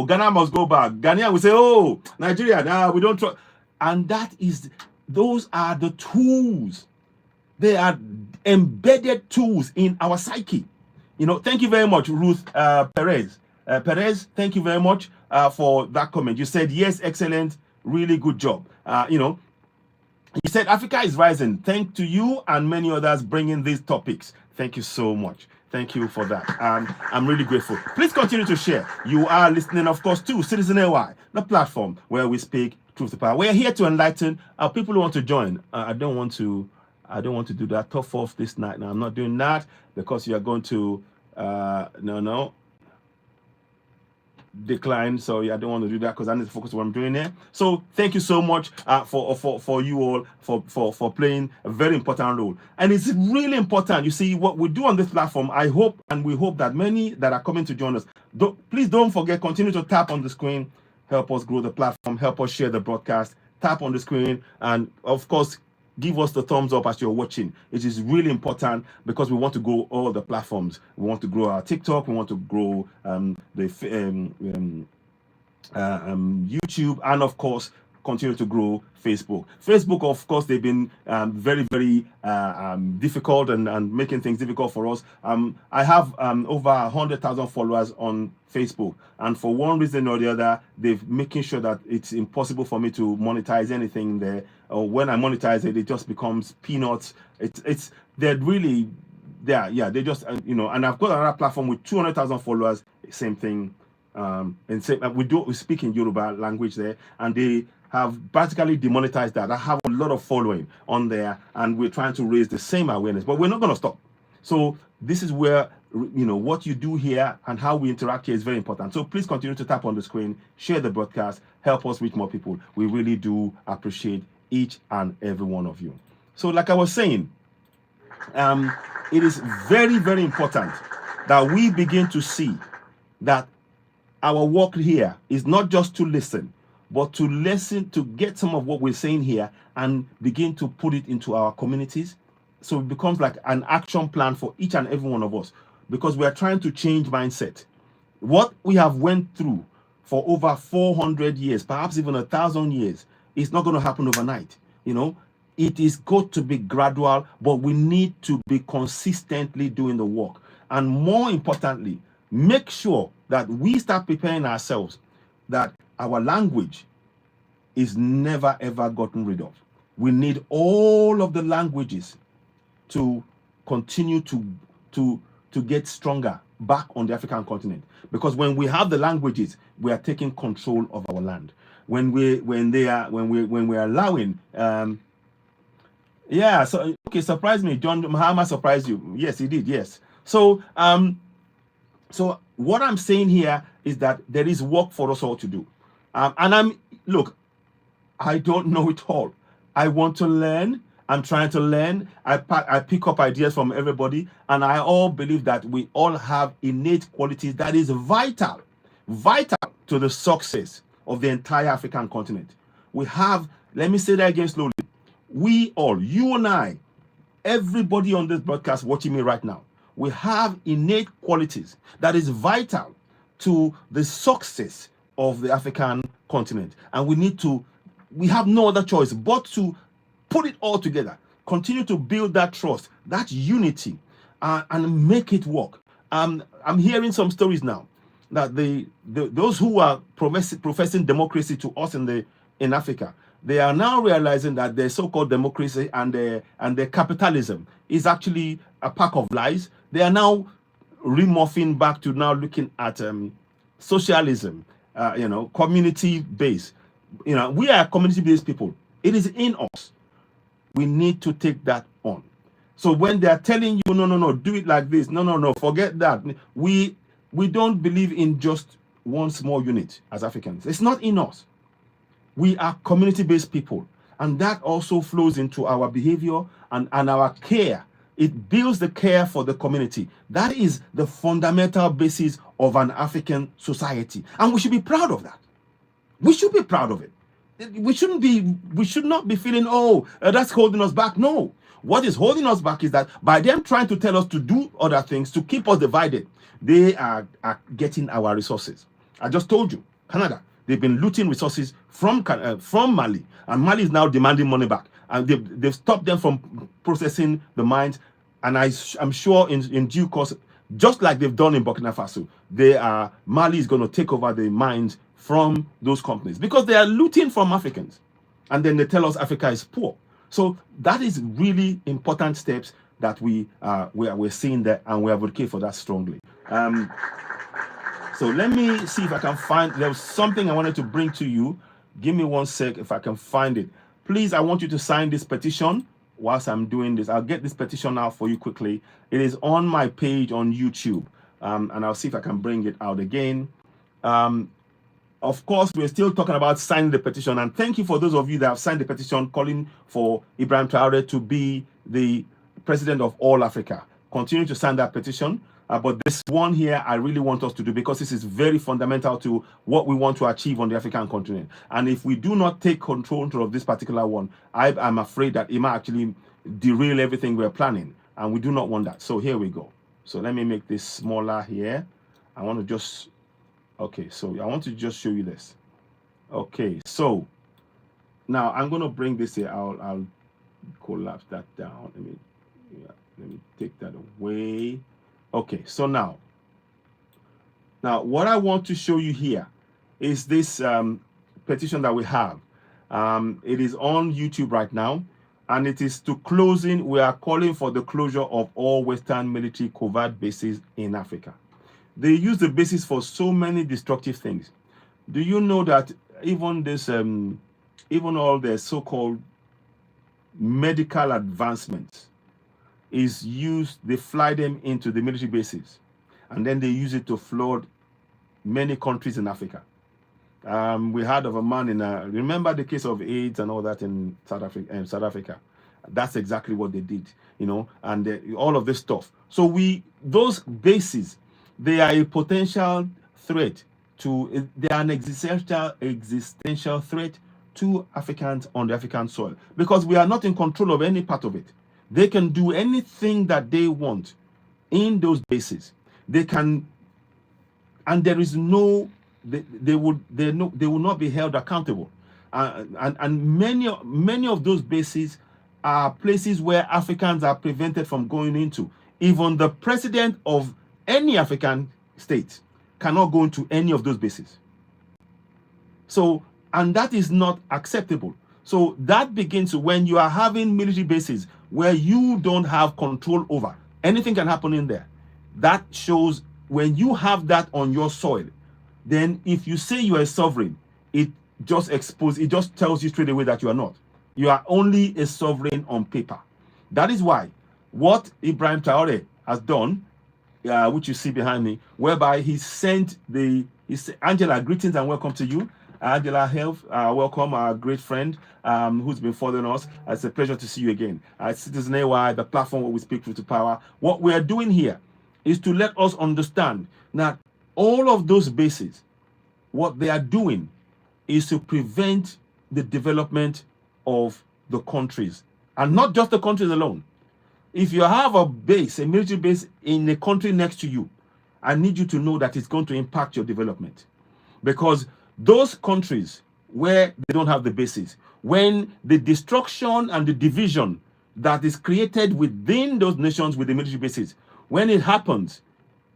Ghana must go back. Ghanaian will say, oh, Nigeria, we don't trust. And those are the tools. They are embedded tools in our psyche. Thank you very much, Ruth Perez. Perez, thank you very much for that comment. You said, yes, excellent, really good job. You said Africa is rising. Thank to you and many others bringing these topics. Thank you so much. Thank you for that. I'm really grateful. Please continue to share. You are listening, of course, to Citizen AY, the platform where we speak truth to power. We're here to enlighten people who want to join. I don't want to do that tough off this night. Now I'm not doing that because you are going to no. Decline. Sorry, I don't want to do that because I need to focus on what I'm doing here. So thank you so much for you all for playing a very important role. And it's really important. You see what we do on this platform. We hope that many that are coming to join us, please don't forget, continue to tap on the screen, help us grow the platform, help us share the broadcast, tap on the screen, and of course give us the thumbs up as you're watching. It is really important because we want to grow all the platforms. We want to grow our TikTok. We want to grow YouTube, and of course continue to grow Facebook. Facebook, of course, they've been very, very difficult and making things difficult for us. I have over 100,000 followers on Facebook, and for one reason or the other, they're making sure that it's impossible for me to monetize anything there. Or when I monetize it, it just becomes peanuts. They're really there. Yeah, they just And I've got another platform with 200,000 followers. Same thing. And we speak in Yoruba language there, and they have practically demonetized that. I have a lot of following on there, and we're trying to raise the same awareness, but we're not going to stop. So this is where what you do here and how we interact here is very important. So please continue to tap on the screen, share the broadcast, help us reach more people. We really do appreciate each and every one of you. So like I was saying, it is very, very important that we begin to see that our work here is not just to listen, but to listen, to get some of what we're saying here and begin to put it into our communities. So it becomes like an action plan for each and every one of us, because we are trying to change mindset. What we have went through for over 400 years, perhaps even 1,000 years, is not going to happen overnight. It is going to be gradual, but we need to be consistently doing the work. And more importantly, make sure that we start preparing ourselves that our language is never ever gotten rid of. We need all of the languages to continue to get stronger back on the African continent, because when we have the languages, we are taking control of our land. When we're allowing so okay, surprise me. John Mahama surprised you. Yes, he did. Yes. So what I'm saying here is that there is work for us all to do. And I don't know it all. I want to learn. I'm trying to learn. I pick up ideas from everybody, and I all believe that we all have innate qualities that is vital to the success of the entire African continent. We have, let me say that again slowly. We all, you and I, everybody on this broadcast watching me right now, we have innate qualities that is vital to the success of the African continent. And we have no other choice but to put it all together, continue to build that trust, that unity, and make it work. I'm hearing some stories now that those who are professing democracy to us in Africa, they are now realizing that their so-called democracy and their capitalism is actually a pack of lies. They are now remorphing back to now looking at socialism, community-based. We are community-based people. It is in us. We need to take that on. So when they are telling you, no, do it like this, no, forget that. We don't believe in just one small unit as Africans. It's not in us. We are community-based people. And that also flows into our behavior and our care. It builds the care for the community. That is the fundamental basis of an African society. And we should be proud of that. We should be proud of it. We should not be feeling, that's holding us back. No. What is holding us back is that by them trying to tell us to do other things, to keep us divided, they are getting our resources. I just told you, Canada, they've been looting resources from Mali, and Mali is now demanding money back. And they've stopped them from processing the mines. And I'm sure in due course, just like they've done in Burkina Faso, Mali is going to take over the mines from those companies because they are looting from Africans. And then they tell us Africa is poor. So that is really important steps that we're seeing there, and we advocate for that strongly. So let me see if I can find, there was something I wanted to bring to you. Give me one sec if I can find it. Please, I want you to sign this petition whilst I'm doing this. I'll get this petition out for you quickly. It is on my page on YouTube, and I'll see if I can bring it out again. Of course, we're still talking about signing the petition, and thank you for those of you that have signed the petition calling for Ibrahim Traore to be the president of all Africa. Continue to sign that petition, but this one here, I really want us to do, because this is very fundamental to what we want to achieve on the African continent. And if we do not take control of this particular one, I'm afraid that it might actually derail everything we're planning, and we do not want that. So here we go. So let me make this smaller here. I want to just... Okay, so I want to just show you this. Okay, so now I'm going to bring this here. I'll collapse that down. Let me take that away. Okay, so now what I want to show you here is this petition that we have. It is on YouTube right now, and it is to closing. We are calling for the closure of all Western military covert bases in Africa. They use the basis for so many destructive things. Do you know that even this, even all the so-called medical advancements is used, they fly them into the military bases, and then they use it to flood many countries in Africa. We heard of a man in, remember the case of AIDS and all that in South Africa? That's exactly what they did, and all of this stuff. So those bases, they are a potential threat they are an existential threat to Africans on the African soil, because we are not in control of any part of it. They can do anything that they want in those bases. They can, and there is no, they will not be held accountable. And many of those bases are places where Africans are prevented from going into. Even the president of any African state cannot go into any of those bases. So, and that is not acceptable. So that begins when you are having military bases where you don't have control over. Anything can happen in there. That shows when you have that on your soil, then if you say you are a sovereign, it just tells you straight away that you are not. You are only a sovereign on paper. That is why what Ibrahim Traore has done, which you see behind me, whereby he sent Angela, greetings and welcome to you. Angela, welcome, our great friend who's been following us. It's a pleasure to see you again. Citizen AY, the platform where we speak truth to power. What we are doing here is to let us understand that all of those bases, what they are doing is to prevent the development of the countries, and not just the countries alone. If you have a base, a military base in a country next to you, I need you to know that it's going to impact your development. Because those countries where they don't have the bases, when the destruction and the division that is created within those nations with the military bases, when it happens,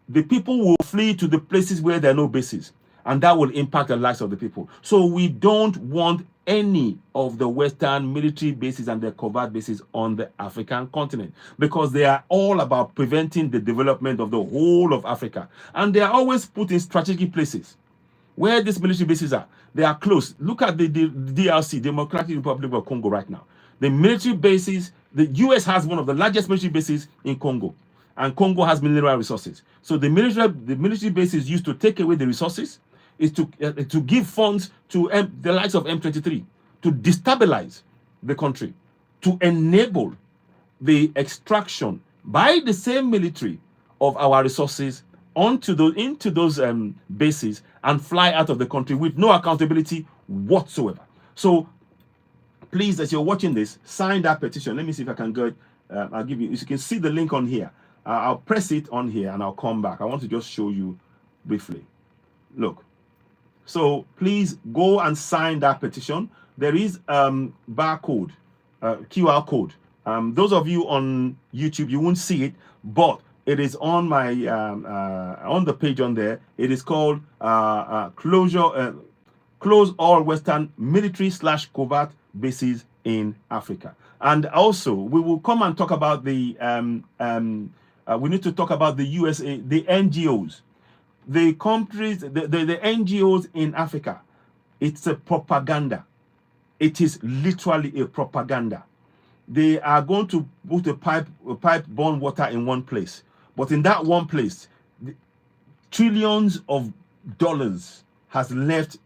the people will flee to the places where there are no bases, and that will impact the lives of the people. So we don't want any of the Western military bases and their covert bases on the African continent, because they are all about preventing the development of the whole of Africa. And they are always put in strategic places. Where these military bases are, they are close. Look at the DRC, Democratic Republic of Congo right now. The military bases, the US has one of the largest military bases in Congo, and Congo has mineral resources. So the military bases used to take away the resources, is to give funds to the likes of M23 to destabilize the country, to enable the extraction by the same military of our resources into those bases and fly out of the country with no accountability whatsoever. So please, as you're watching this, sign that petition. Let me see if I can go. I'll give you. You can see the link on here. I'll press it on here and I'll come back. I want to just show you briefly. Look. So please go and sign that petition. There is barcode, QR code. Those of you on YouTube, you won't see it, but it is on my on the page on there. It is called close all Western military / covert bases in Africa. And also, we will come and talk about the we need to talk about the USA, the NGOs. The countries, the NGOs in Africa, it's a propaganda. It is literally a propaganda. They are going to put a pipe burn water in one place. But in that one place, trillions of dollars has left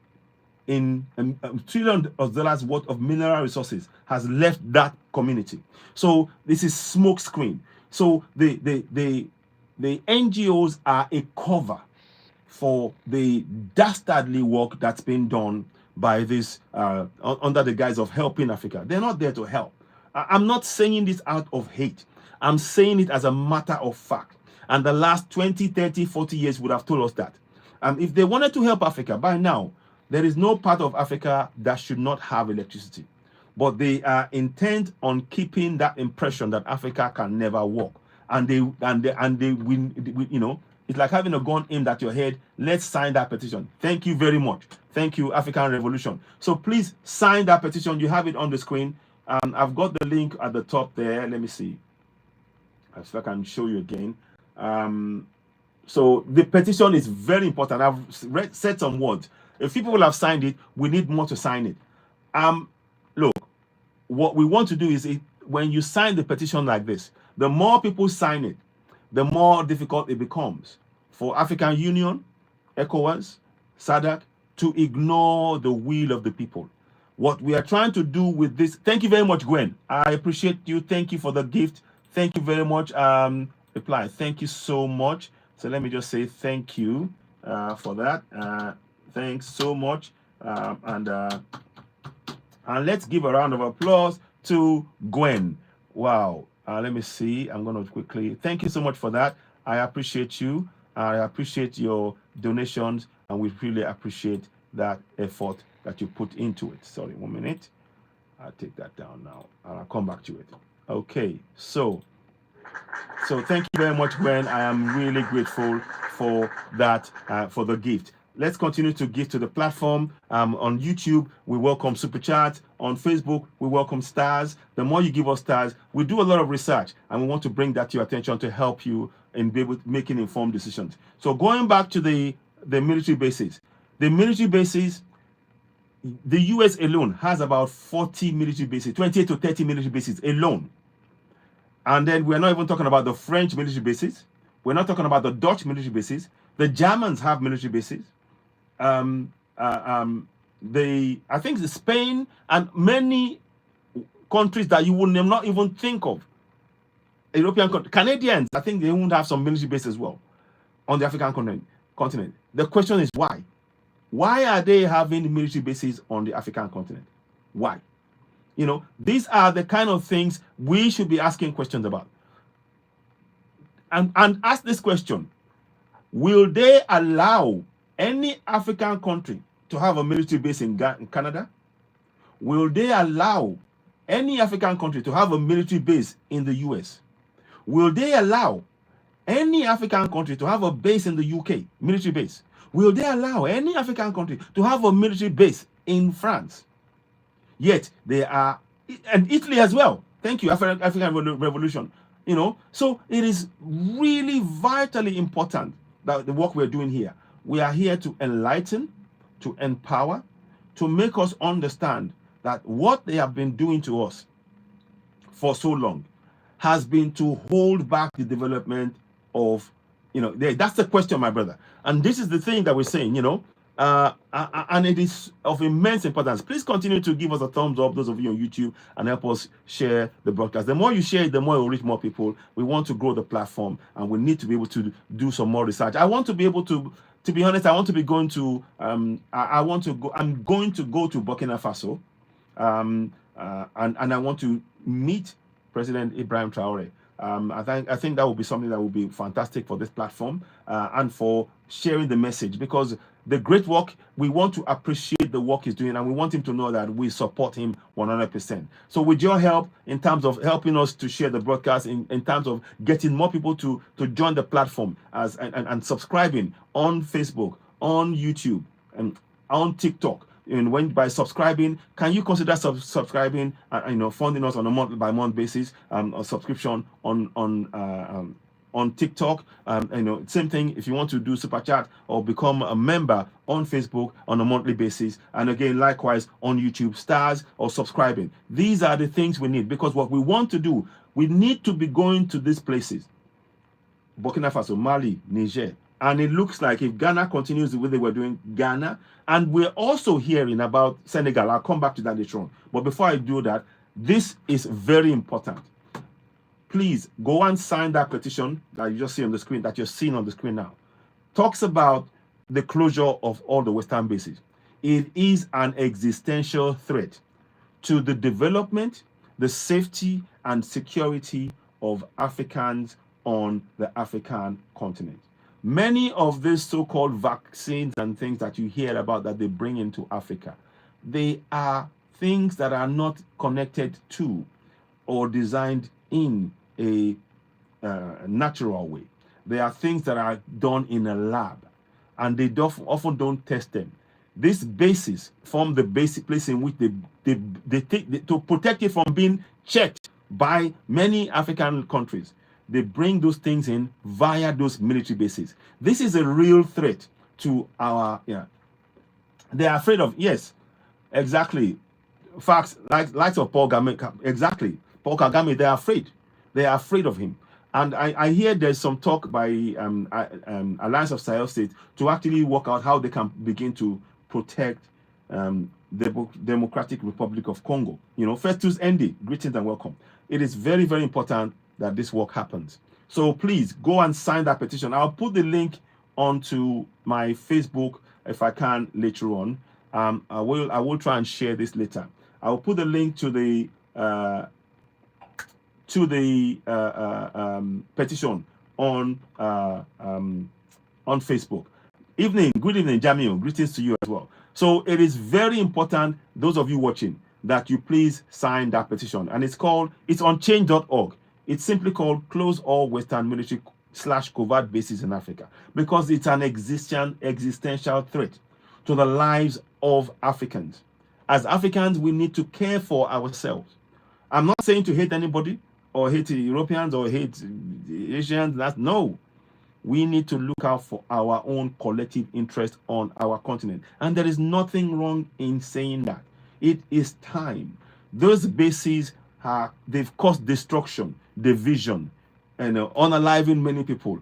in trillions of dollars worth of mineral resources has left that community. So this is smoke screen. So the NGOs are a cover for the dastardly work that's been done by this under the guise of helping Africa. They're not there to help. I'm not saying this out of hate. I'm saying it as a matter of fact. And the last 20, 30, 40 years would have told us that. If they wanted to help Africa, by now, there is no part of Africa that should not have electricity. But they are intent on keeping that impression that Africa can never work. And they win, you know, it's like having a gun aimed at your head. Let's sign that petition. Thank you very much. Thank you, African Revolution. So please sign that petition. You have it on the screen. I've got the link at the top there. Let me see if I can show you again. So the petition is very important. I've said some words. If people have signed it, we need more to sign it. Look, what we want to do is when you sign the petition like this, the more people sign it, the more difficult it becomes for African Union, ECOWAS, SADC to ignore the will of the people. What we are trying to do with this, thank you very much, Gwen. I appreciate you. Thank you for the gift. Thank you very much. Reply. Thank you so much. So let me just say thank you for that. Thanks so much. And let's give a round of applause to Gwen. Wow. Let me see. I'm going to quickly. Thank you so much for that. I appreciate you. I appreciate your donations, and we really appreciate that effort that you put into it. Sorry, 1 minute. I'll take that down now, and I'll come back to it. Okay. So thank you very much, Gwen. I am really grateful for that, for the gift. Let's continue to give to the platform. On YouTube, we welcome super chats. On Facebook, we welcome stars. The more you give us stars, we do a lot of research, and we want to bring that to your attention to help you in be able to making informed decisions. So going back to the military bases, the US alone has about 40 military bases, 28 to 30 military bases alone. And then we're not even talking about the French military bases. We're not talking about the Dutch military bases. The Germans have military bases. I think the Spain and many countries that you would not even think of. European Canadians, I think they won't have some military base as well on the African continent. The question is why? Why are they having military bases on the African continent? Why? You know, these are the kind of things we should be asking questions about. And ask this question: will they allow any African country to have a military base in Canada? Will they allow any African country to have a military base in the US? Will they allow any African country to have a base in the UK, military base? Will they allow any African country to have a military base in France? Yet they are, and Italy as well. Thank you, African Revolution. You know, so it is really vitally important that the work we're doing here. We are here to enlighten, to empower, to make us understand that what they have been doing to us for so long has been to hold back the development of, you know, that's the question, my brother. And this is the thing that we're saying, you know, and it is of immense importance. Please continue to give us a thumbs up, those of you on YouTube, and help us share the broadcast. The more you share it, the more it will reach more people. We want to grow the platform, and we need to be able to do some more research. I want to be able to be honest, I want to be going to, I'm going to go to Burkina Faso, and I want to meet President Ibrahim Traore. I think that will be something that will be fantastic for this platform, and for sharing the message, because the great work, we want to appreciate the work he's doing, and we want him to know that we support him 100%. So with your help, in terms of helping us to share the broadcast, in terms of getting more people to join the platform and subscribing on Facebook, on YouTube, and on TikTok, and when by subscribing, can you consider subscribing, you know, funding us on a month by month basis, a subscription on TikTok, you know, same thing if you want to do super chat or become a member on Facebook on a monthly basis, and again likewise on YouTube, stars or subscribing. These are the things we need, because what we want to do, we need to be going to these places, Burkina Faso, Mali, Niger. And it looks like if Ghana continues the way they were doing, Ghana, and we're also hearing about Senegal. I'll come back to that later on. But before I do that, this is very important. Please go and sign that petition that you just see on the screen, that you're seeing on the screen now. Talks about the closure of all the Western bases. It is an existential threat to the development, the safety, and security of Africans on the African continent. Many of these so-called vaccines and things that you hear about that they bring into Africa, they are things that are not connected to or designed in a natural way. They are things that are done in a lab, and they often don't test them. These bases form the basic place in which they take to protect it from being checked by many African countries. They bring those things in via those military bases. This is a real threat to our, they are afraid of, yes, exactly. Facts, like of Paul Kagame, exactly. Paul Kagame, they are afraid. They are afraid of him. And I hear there's some talk by Alliance of Sahel States to actually work out how they can begin to protect the Democratic Republic of Congo. You know, Festus Endi, greetings and welcome. It is very, very important that this work happens. So please go and sign that petition. I'll put the link onto my Facebook if I can later on. I will try and share this later. I will put the link to the petition on Facebook. Good evening, Jamil. Greetings to you as well. So it is very important, those of you watching, that you please sign that petition. And it's on change.org. It's simply called Close All Western Military / Covert Bases in Africa, because it's an existential threat to the lives of Africans. As Africans, we need to care for ourselves. I'm not saying to hate anybody or hate Europeans or hate Asians. No. We need to look out for our own collective interest on our continent. And there is nothing wrong in saying that. It is time. Those bases they've caused destruction, division, and unaliving many people,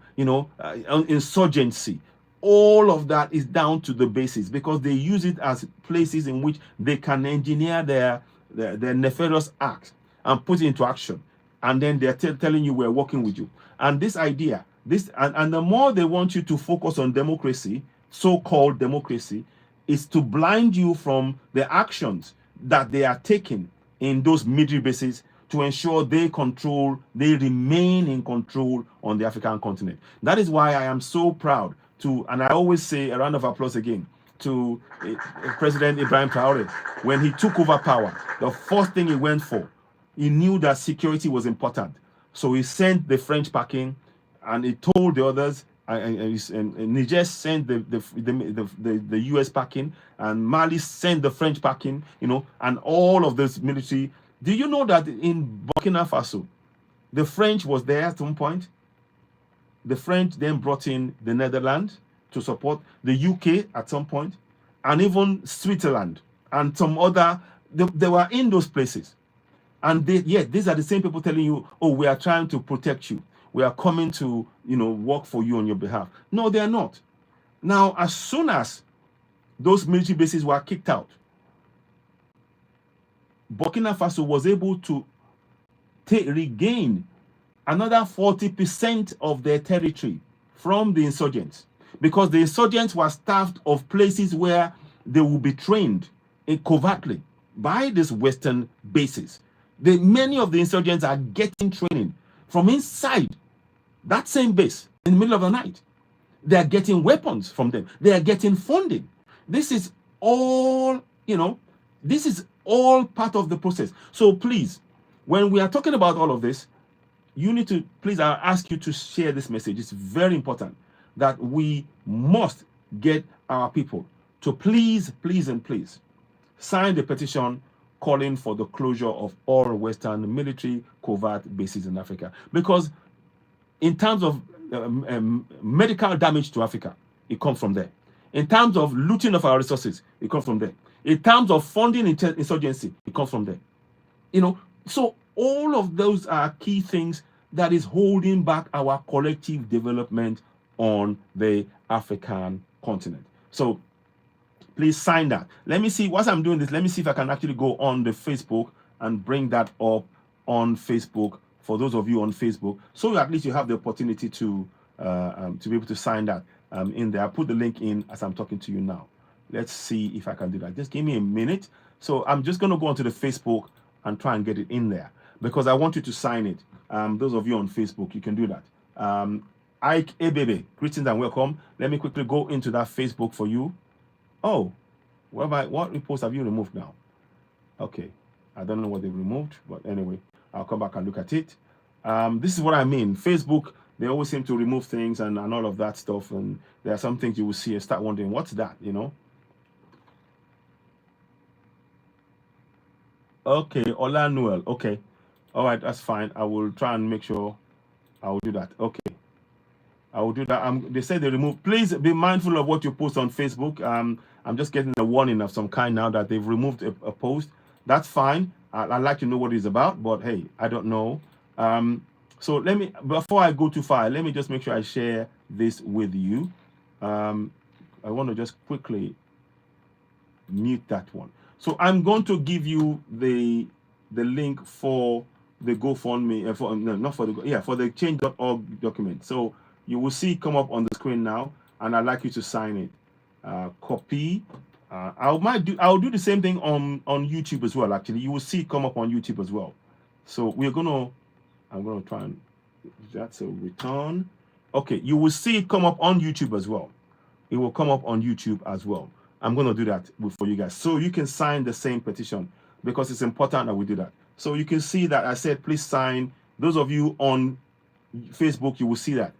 insurgency. All of that is down to the bases, because they use it as places in which they can engineer their nefarious acts and put it into action. And then they're telling you we're working with you. And this idea, and the more they want you to focus on democracy, so-called democracy, is to blind you from the actions that they are taking in those military bases to ensure they remain in control on the African continent. That is why I am so proud to, and I always say a round of applause again to President Ibrahim Traore. When he took over power, the first thing he went for, he knew that security was important. So he sent the French packing, and he told the others, and Niger sent the US packing, and Mali sent the French packing, and all of this military. Do you know that in Burkina Faso, the French was there at some point? The French then brought in the Netherlands to support, the UK at some point, and even Switzerland and some other. They were in those places. And these are the same people telling you, oh, we are trying to protect you. We are coming to, work for you on your behalf. No, they are not. Now, as soon as those military bases were kicked out, Burkina Faso was able to regain another 40% of their territory from the insurgents, because the insurgents were starved of places where they will be trained covertly by these Western bases. Many of the insurgents are getting training from inside that same base in the middle of the night. They are getting weapons from them. They are getting funding. This is all, this is all part of the process. So please, when we are talking about all of this, you need to, please, I ask you to share this message. It's very important that we must get our people to please sign the petition calling for the closure of all Western military covert bases in Africa. Because in terms of medical damage to Africa, it comes from there. In terms of looting of our resources, it comes from there. In terms of funding insurgency, it comes from there. So all of those are key things that is holding back our collective development on the African continent. So please sign that. Let me see, whilst I'm doing this, let me see if I can actually go on the Facebook and bring that up on Facebook for those of you on Facebook, so at least you have the opportunity to be able to sign that in there. I put the link in as I'm talking to you now. Let's see if I can do that. Just give me a minute. So I'm just going to go onto the Facebook and try and get it in there, because I want you to sign it. Those of you on Facebook, you can do that. Ike Ebebe, greetings and welcome. Let me quickly go into that Facebook for you. Oh, what repost have you removed now? Okay, I don't know what they've removed, but anyway, I'll come back and look at it. This is what I mean. Facebook, they always seem to remove things and all of that stuff, and there are some things you will see and start wondering, what's that, Okay, Ola Noel. Okay, all right, that's fine. I will try and make sure I will do that. Okay, I will do that. They said they remove. Please be mindful of what you post on Facebook. I'm just getting a warning of some kind now that they've removed a post. That's fine. I'd like to know what it's about, but hey, I don't know. So let me, before I go too far, let me just make sure I share this with you. I want to just quickly mute that one. So I'm going to give you the link for the GoFundMe, for the change.org document. So you will see it come up on the screen now, and I'd like you to sign it. Copy. I'll do the same thing on YouTube as well. Actually, you will see it come up on YouTube as well. So I'm gonna try and that's a return. Okay, you will see it come up on YouTube as well. It will come up on YouTube as well. I'm gonna do that for you guys, so you can sign the same petition, because it's important that we do that. So you can see that I said please sign. Those of you on Facebook, you will see that.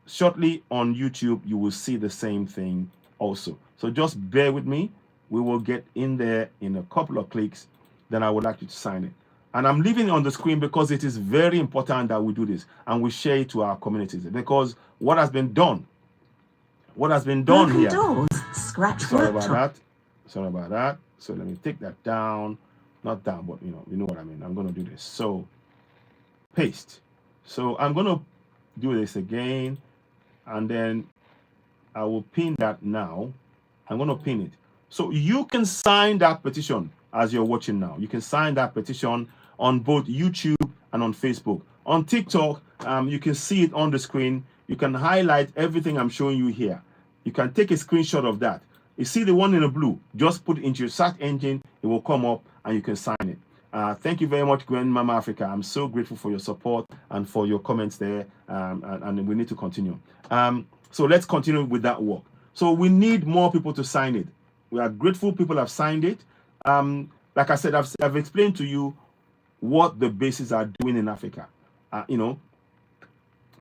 Shortly on YouTube, you will see the same thing also. So just bear with me. We will get in there in a couple of clicks. Then I would like you to sign it. And I'm leaving it on the screen because it is very important that we do this and we share it to our communities. Because what has been done here. Doors, scratch. Sorry about that. So let me take that down. Not down, but you know what I mean. I'm going to do this. So paste. So I'm going to do this again, and then I will pin that now. I'm going to pin it. So you can sign that petition as you're watching now. You can sign that petition on both YouTube and on Facebook. On TikTok, you can see it on the screen. You can highlight everything I'm showing you here. You can take a screenshot of that. You see the one in the blue, just put it into your search engine, it will come up and you can sign it. Thank you very much, Grandmama Africa. I'm so grateful for your support and for your comments there, and we need to continue. So let's continue with that work. So we need more people to sign it. We are grateful people have signed it. Like I said, I've explained to you what the bases are doing in Africa, you know,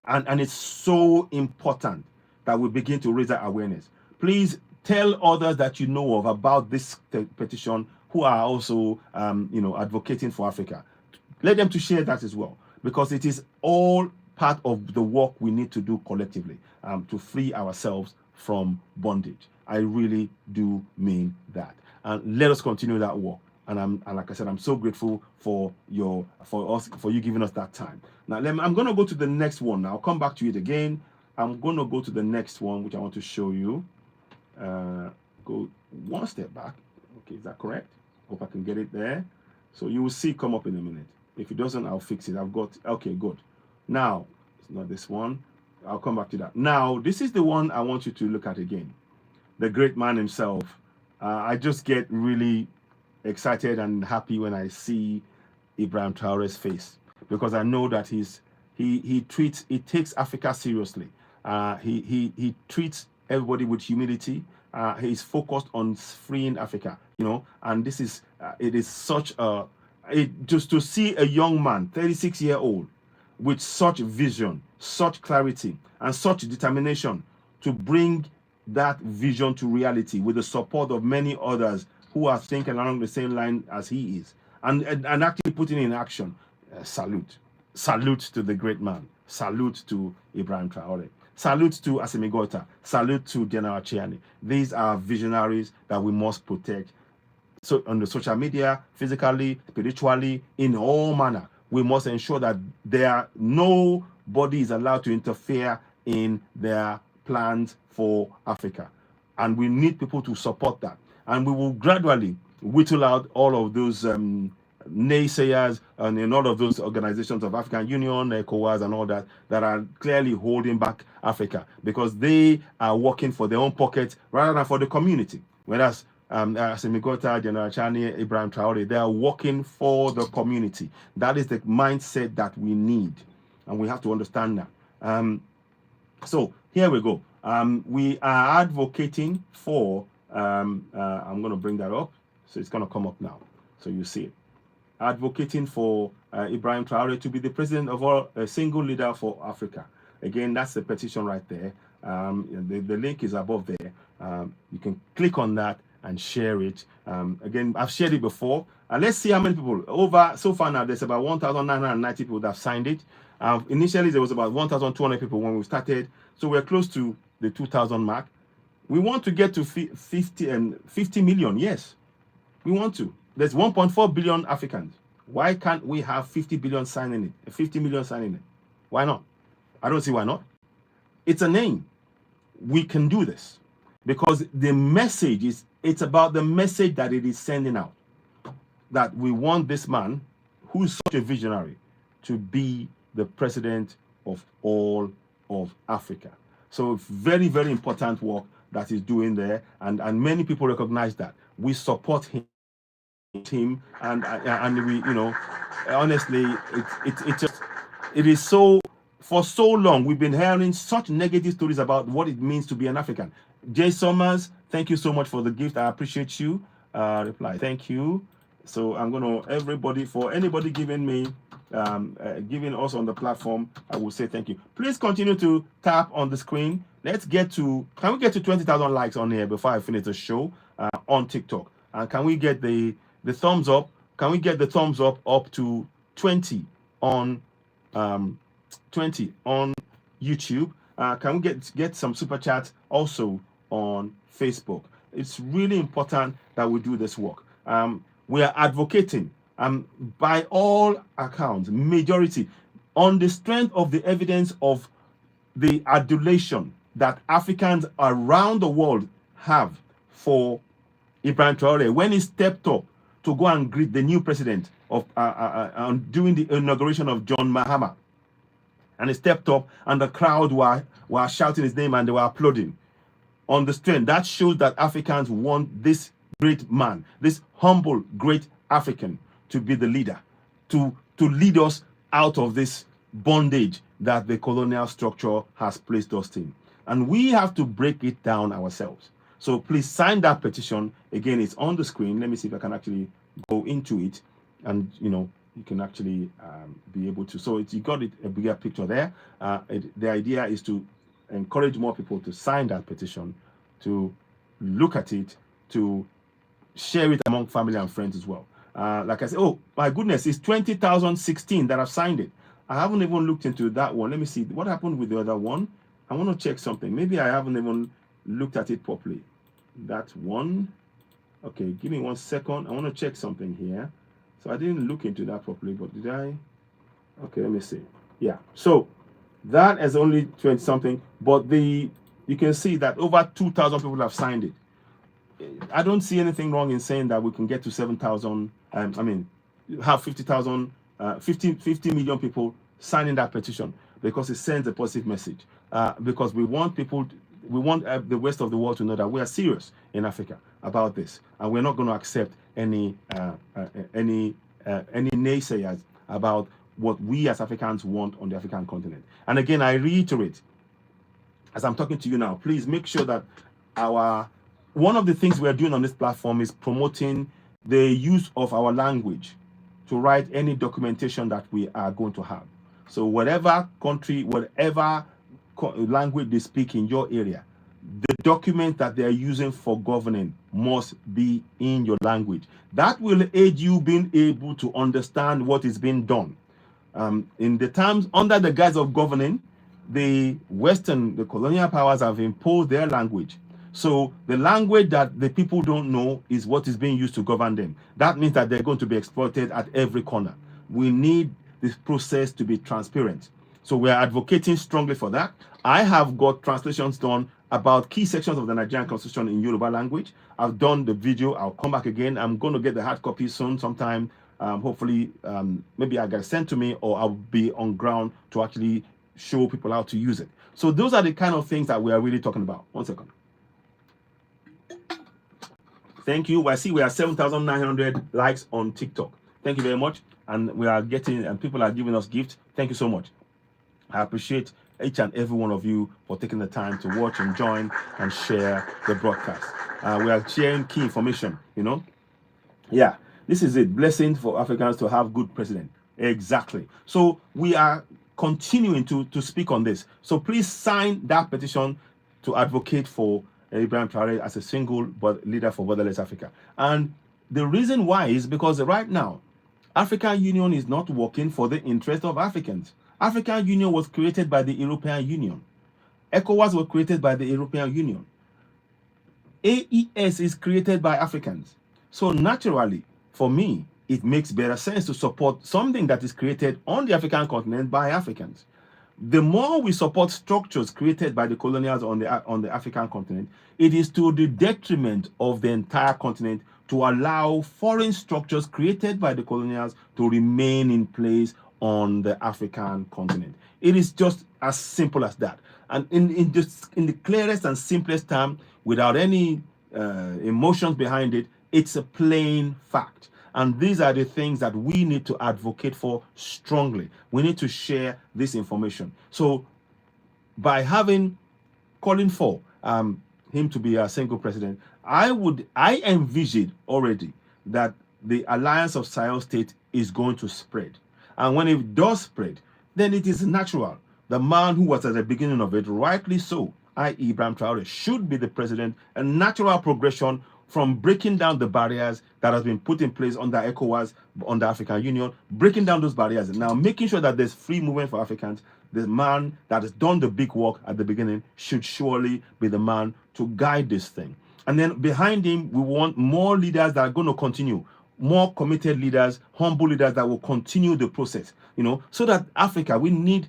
and it's so important that we begin to raise that awareness. Please tell others that you know of about this petition who are also, you know, advocating for Africa. Let them to share that as well, because it is all part of the work we need to do collectively to free ourselves from bondage. I really do mean that. And let us continue that work. And like I said, I'm so grateful for you giving us that time. Now I'm going to go to the next one. Now I'll come back to it again. I'm going to go to the next one, which I want to show you. Go one step back. Okay, is that correct? Hope I can get it there. So you will see come up in a minute. If it doesn't, I'll fix it. I've got, okay, good. Now, it's not this one. I'll come back to that. Now, this is the one I want you to look at again. The great man himself. I just get really excited and happy when I see Ibrahim Traore's face, because I know that he takes Africa seriously. He treats everybody with humility. He's focused on freeing Africa, you know, and this is it is such a just to see a young man, 36-year-old, with such vision, such clarity, and such determination to bring that vision to reality with the support of many others who are thinking along the same line as he is, and actually putting in action. Salute to the great man. Salute to Ibrahim Traore. Salute to Assimi Goïta. Salute to General Chiani. These are visionaries that we must protect. So on the social media, physically, spiritually, in all manner, we must ensure that nobody is allowed to interfere in their plans for Africa. And we need people to support that. And we will gradually whittle out all of those naysayers and in all of those organizations of African Union, ECOWAS, and all that are clearly holding back Africa, because they are working for their own pockets rather than for the community. Whereas Assimi Goïta, General Chani, Ibrahim Traore, they are working for the community. That is the mindset that we need, and we have to understand that. So here we go. We are advocating for, I'm going to bring that up, so it's going to come up now, so you see it. Advocating for Ibrahim Traore to be the president of all, a single leader for Africa. Again, that's the petition right there. The link is above there. You can click on that and share it. Again, I've shared it before. Let's see how many people. So far now, there's about 1,990 people that have signed it. Initially, there was about 1,200 people when we started. So we're close to the 2,000 mark. We want to get to 50 million. Yes, we want to. There's 1.4 billion Africans. Why can't we have 50 billion signing it? 50 million signing it? Why not? I don't see why not. It's a name. We can do this because the message is, it's about the message that it is sending out. That we want this man, who is such a visionary, to be the president of all of Africa. So very, very important work that he's doing there. And many people recognize that. We support him. And we, you know, honestly, it is so, for so long we've been hearing such negative stories about what it means to be an African. Jay Summers, thank you so much for the gift. I appreciate you. Reply, thank you. So I'm gonna, anybody giving me giving us on the platform, I will say thank you. Please continue to tap on the screen. Let's get to, can we get to 20,000 likes on here before I finish the show on TikTok? And can we get the thumbs up? Can we get the thumbs up to 20 on 20 on YouTube? Can we get some super chats also on Facebook? It's really important that we do this work. We are advocating, by all accounts, majority, on the strength of the evidence of the adulation that Africans around the world have for Ibrahim Traore when he stepped up to go and greet the new president of during the inauguration of John Mahama. And he stepped up and the crowd were shouting his name and they were applauding. on the strength. That shows that Africans want this great man, this humble, great African to be the leader, to lead us out of this bondage that the colonial structure has placed us in. And we have to break it down ourselves. So please sign that petition. Again, it's on the screen. Let me see if I can actually go into it, and you can actually be able to. So you got it, a bigger picture there. The idea is to encourage more people to sign that petition, to look at it, to share it among family and friends as well. Like I said, oh my goodness, it's 20,016 that have signed it. I haven't even looked into that one. Let me see what happened with the other one. I want to check something. Maybe I haven't even looked at it properly. That one. Okay, give me 1 second. I want to check something here. So I didn't look into that properly, but did I? Okay, let me see. Yeah, so that is only 20 something, but you can see that over 2,000 people have signed it. I don't see anything wrong in saying that we can get to 7,000. I mean, have 50,000, 50 million people signing that petition, because it sends a positive message. Because we want people, we want the rest of the world to know that we are serious in Africa about this, and we're not going to accept any naysayers about what we as Africans want on the African continent. And again, I reiterate, as I'm talking to you now, please make sure that one of the things we are doing on this platform is promoting the use of our language to write any documentation that we are going to have. So whatever country, whatever language they speak in your area, the document that they are using for governing must be in your language. That will aid you being able to understand what is being done. In the times under the guise of governing, the colonial powers have imposed their language. So the language that the people don't know is what is being used to govern them. That means that they're going to be exploited at every corner. We need this process to be transparent. So we are advocating strongly for that. I have got translations done about key sections of the Nigerian Constitution in Yoruba language. I've done the video. I'll come back again. I'm going to get the hard copy soon, sometime. Hopefully, maybe I get sent to me, or I'll be on ground to actually show people how to use it. So those are the kind of things that we are really talking about. 1 second. Thank you. I see we have 7,900 likes on TikTok. Thank you very much. And we are getting, and people are giving us gifts. Thank you so much. I appreciate each and every one of you for taking the time to watch and join and share the broadcast. We are sharing key information, Yeah, this is it. Blessing for Africans to have good president. Exactly. So we are continuing to speak on this. So please sign that petition to advocate for Ibrahim Traore as a single leader for borderless Africa. And the reason why is because right now, African Union is not working for the interest of Africans. African Union was created by the European Union. ECOWAS was created by the European Union. AES is created by Africans. So naturally, for me, it makes better sense to support something that is created on the African continent by Africans. The more we support structures created by the colonials on the African continent, it is to the detriment of the entire continent to allow foreign structures created by the colonials to remain in place on the African continent. It is just as simple as that. And in the clearest and simplest term, without any emotions behind it, it's a plain fact. And these are the things that we need to advocate for strongly. We need to share this information. So by calling for him to be a single president, I envision already that the alliance of Sahel state is going to spread. And when it does spread, then it is natural. The man who was at the beginning of it, rightly so, i.e. Ibrahim Traore, should be the president, a natural progression from breaking down the barriers that has been put in place under ECOWAS, under African Union, breaking down those barriers, and now making sure that there's free movement for Africans. The man that has done the big work at the beginning should surely be the man to guide this thing. And then behind him, we want more leaders that are going to continue, more committed leaders, humble leaders that will continue the process, so that Africa, we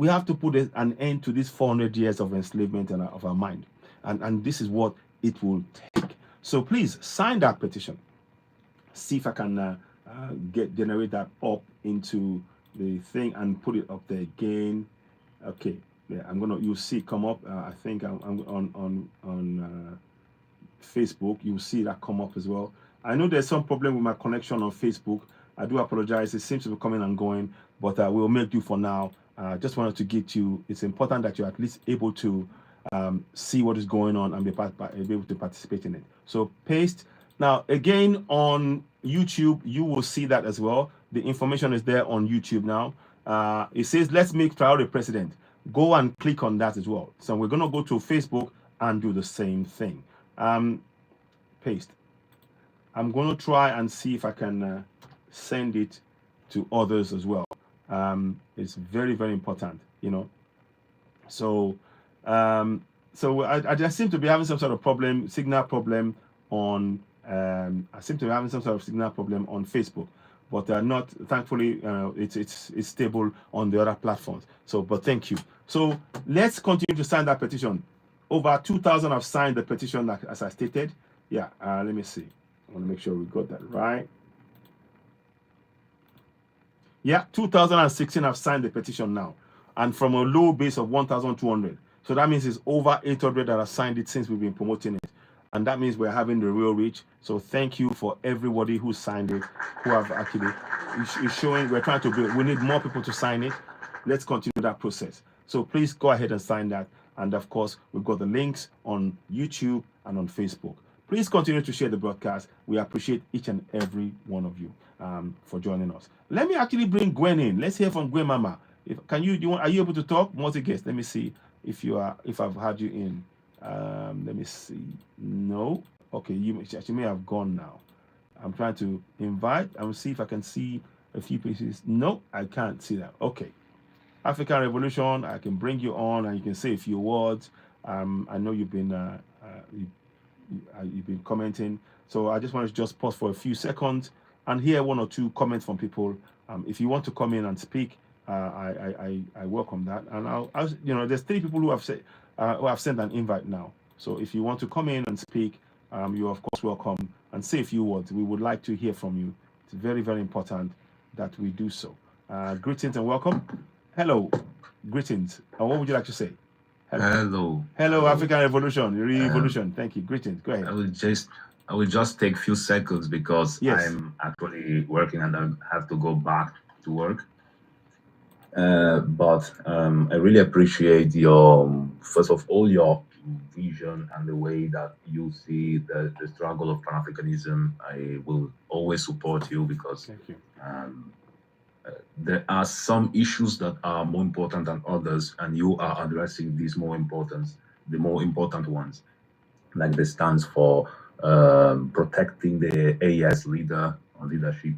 have to put an end to this 400 years of enslavement of our mind. And this is what it will take. So please sign that petition. See if I can generate that up into the thing and put it up there again. Okay, Yeah, you'll see it come up. I think I'm on Facebook. You'll see that come up as well. I know there's some problem with my connection on Facebook. I do apologize. It seems to be coming and going, but we'll make do for now. Just wanted to get you. It's important that you're at least able to see what is going on and be able to participate in it. So paste. Now again on YouTube, you will see that as well. The information is there on YouTube now. It says let's make Traore president. Go and click on that as well. So we're gonna go to Facebook and do the same thing. Paste. I'm going to try and see if I can send it to others as well. It's very, very important, you know. So, I just seem to be having some sort of problem, signal problem on. I seem to be having some sort of signal problem on Facebook, but not. Thankfully, it's stable on the other platforms. So, but thank you. So let's continue to sign that petition. Over 2,000 have signed the petition, as I stated. Yeah, let me see. I want to make sure we got that right. Yeah, 2,016 have signed the petition now, and from a low base of 1,200. So that means it's over 800 that have signed it since we've been promoting it, and that means we're having the real reach. So thank you for everybody who signed it, who have actually. It's showing we're trying to build. We need more people to sign it. Let's continue that process. So please go ahead and sign that. And of course, we've got the links on YouTube and on Facebook. Please continue to share the broadcast. We appreciate each and every one of you for joining us. Let me actually bring Gwen in. Let's hear from Gwen Mama. Are you able to talk? Multi-guest. Let me see if I've had you in. Let me see. No. Okay, she may have gone now. I'm trying to invite. I will see if I can see a few pieces. No, I can't see that. Okay. African Revolution, I can bring you on and you can say a few words. I know you've been commenting, so I just want to just pause for a few seconds and hear one or two comments from people. If you want to come in and speak, I welcome that. And I'll there's 3 people who have sent an invite now. So if you want to come in and speak, you're of course welcome and say a few words. We would like to hear from you. It's very, very important that we do so. Greetings and welcome. Hello, greetings. And what would you like to say? Hello. Hello, African Revolution. Thank you. Greetings. Go ahead. I will just take a few seconds because Yes. I'm actually working and I have to go back to work. But I really appreciate your, first of all, your vision and the way that you see the struggle of Pan-Africanism. I will always support you because Thank you. There are some issues that are more important than others, and you are addressing the more important ones, like the stance for protecting the AES leadership,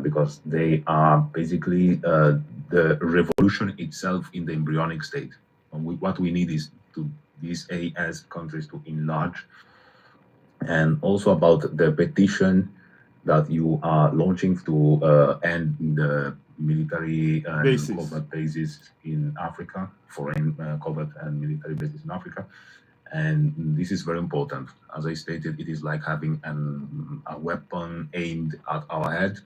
because they are basically the revolution itself in the embryonic state. And what we need is these AES countries to enlarge, and also about the petition that you are launching to end the military covert bases in Africa, foreign covert and military bases in Africa. And this is very important. As I stated, it is like having a weapon aimed at our head.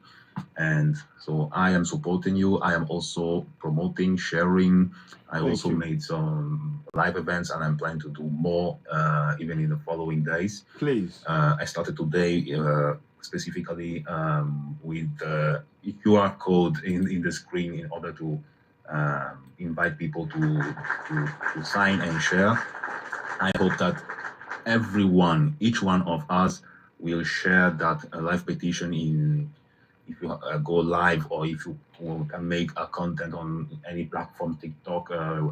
And so I am supporting you. I am also promoting, sharing. I also made some live events and I'm planning to do more even in the following days. Please. I started today specifically with the QR code in the screen in order to invite people to sign and share. I hope that everyone, each one of us, will share that live petition if you go live, or if you can make a content on any platform, TikTok,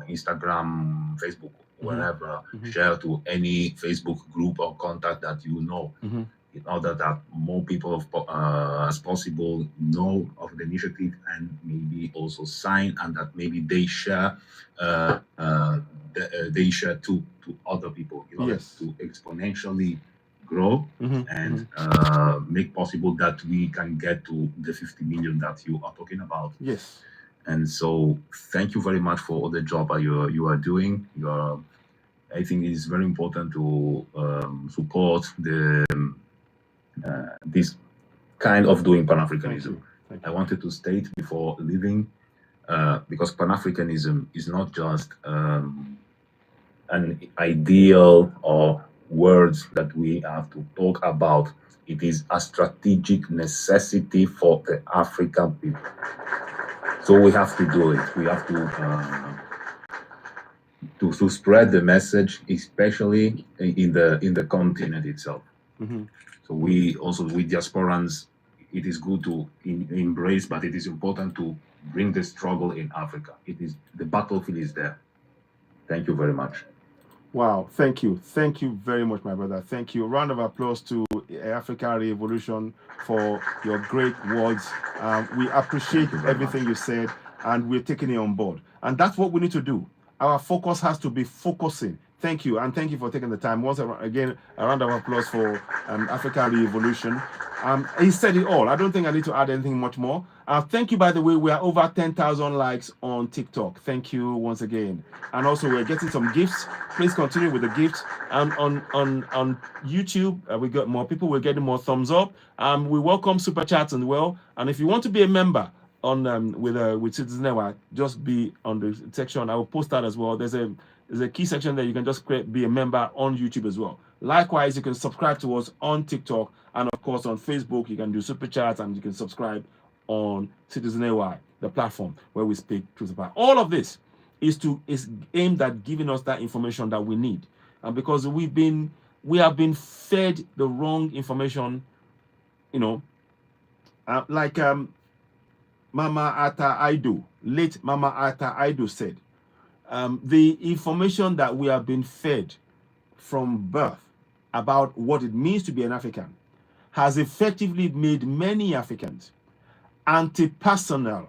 Instagram, Facebook, wherever, share to any Facebook group or contact that you know, in order that more people as possible know of the initiative and maybe also sign, and that maybe they share to other people in order to exponentially grow and make possible that we can get to the 50 million that you are talking about. Yes. And so thank you very much for all the job you are doing. I think it is very important to support this kind of doing Pan-Africanism. Thank you. I wanted to state before leaving because Pan-Africanism is not just an ideal or words that we have to talk about. It is a strategic necessity for the African people. So we have to do it. We have to spread the message, especially in the continent itself. Mm-hmm. So we also, with diasporans, it is good to embrace, but it is important to bring the struggle in Africa. It is, the battlefield is there. Thank you very much. Wow, thank you. Thank you very much, my brother. Thank you. Round of applause to Africa Revolution for your great words. We appreciate everything you said, and we're taking it on board. And that's what we need to do. Our focus has to be focusing. Thank you, and thank you for taking the time. Once again, a round of applause for Africa Revolution. He said it all. I don't think I need to add anything much more. Thank you, by the way. We are over 10,000 likes on TikTok. Thank you once again. And also, we're getting some gifts. Please continue with the gifts. On YouTube, we got more people. We're getting more thumbs up. We welcome super chats as well. And if you want to be a member on with Citizen Network, just be on the section. I will post that as well. There's a key section there. You can just be a member on YouTube as well. Likewise, you can subscribe to us on TikTok, and of course on Facebook. You can do super chats, and you can subscribe on Citizen AY, the platform where we speak truth about. All of this is aimed at giving us that information that we need, and because we have been fed the wrong information, you know, like Mama Ata Aido, late Mama Ata Aido said, the information that we have been fed from birth about what it means to be an African has effectively made many Africans anti-personnel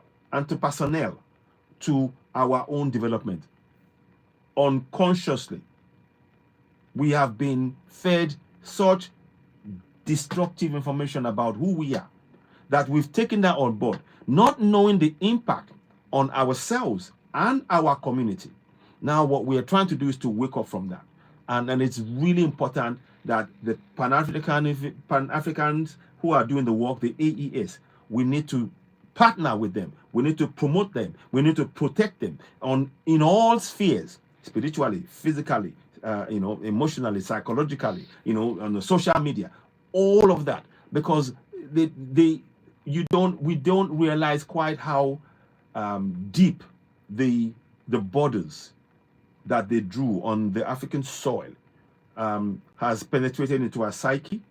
to our own development. Unconsciously, we have been fed such destructive information about who we are that we've taken that on board, not knowing the impact on ourselves and our community. Now, what we are trying to do is to wake up from that. And it's really important that the Pan-Africans who are doing the work, the AES, we need to partner with them. We need to promote them. We need to protect them in all spheres, spiritually, physically, emotionally, psychologically, on the social media, all of that, because we don't realize quite how deep the borders that they drew on the African soil has penetrated into our psyche,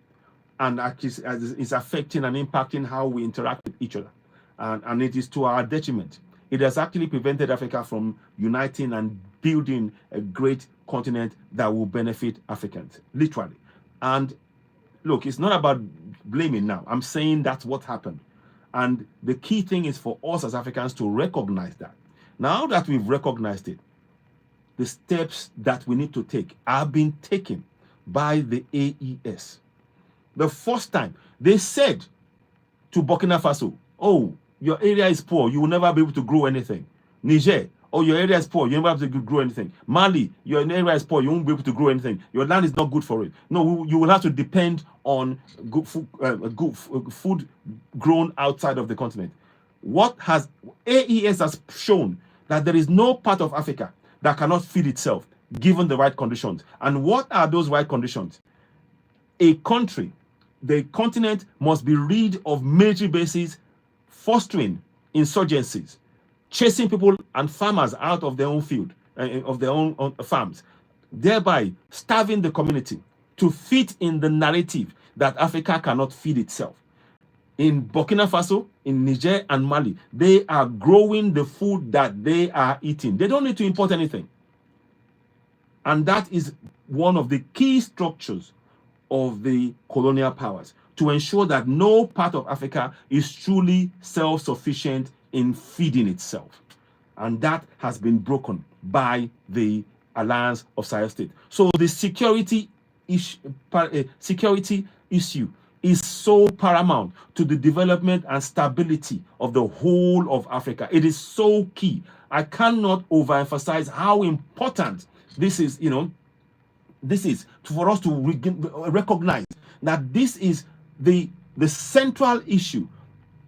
and actually is affecting and impacting how we interact with each other. And it is to our detriment. It has actually prevented Africa from uniting and building a great continent that will benefit Africans, literally. And look, it's not about blaming now. I'm saying that's what happened. And the key thing is for us as Africans to recognize that. Now that we've recognized it, the steps that we need to take are being taken by the AES. The first time they said to Burkina Faso, oh, your area is poor, you will never be able to grow anything. Niger, oh, your area is poor, you will never be able to grow anything. Mali, your area is poor, you won't be able to grow anything. Your land is not good for it. No, you will have to depend on good food grown outside of the continent. What has AES has shown that there is no part of Africa that cannot feed itself given the right conditions. And what are those right conditions? A country, the continent must be rid of military bases, fostering insurgencies, chasing people and farmers out of their own field, of their own farms, thereby starving the community to fit in the narrative that Africa cannot feed itself. In Burkina Faso, in Niger and Mali, they are growing the food that they are eating. They don't need to import anything. And that is one of the key structures of the colonial powers, to ensure that no part of Africa is truly self-sufficient in feeding itself. And that has been broken by the Alliance of Sahel States. So the security issue is so paramount to the development and stability of the whole of Africa. It is so key. I cannot overemphasize how important this is, this is for us to recognize that this is the central issue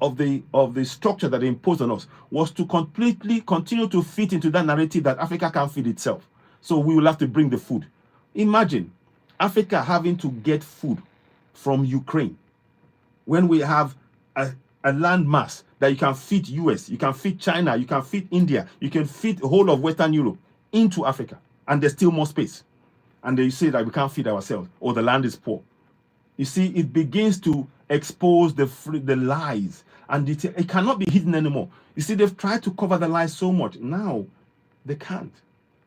the structure that they imposed on us was to completely continue to fit into that narrative that Africa can feed itself. So we will have to bring the food. Imagine Africa having to get food from Ukraine when we have a land mass that you can feed US, you can feed China, you can feed India, you can feed the whole of Western Europe into Africa, and there's still more space. And they say that we can't feed ourselves or the land is poor. You see, it begins to expose the lies, and it cannot be hidden anymore. You see, they've tried to cover the lies so much. Now they can't,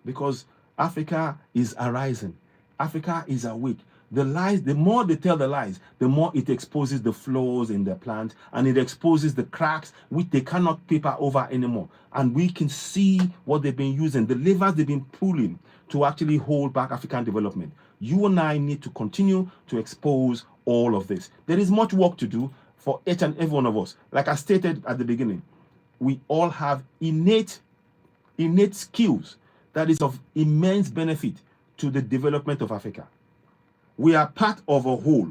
because Africa is arising. Africa is awake. The lies, the more they tell the lies, the more it exposes the flaws in their plans, and it exposes the cracks which they cannot paper over anymore. And we can see what they've been using, the levers they've been pulling to actually hold back African development. You and I need to continue to expose all of this. There is much work to do for each and every one of us. Like I stated at the beginning, we all have innate skills that is of immense benefit to the development of Africa. We are part of a whole.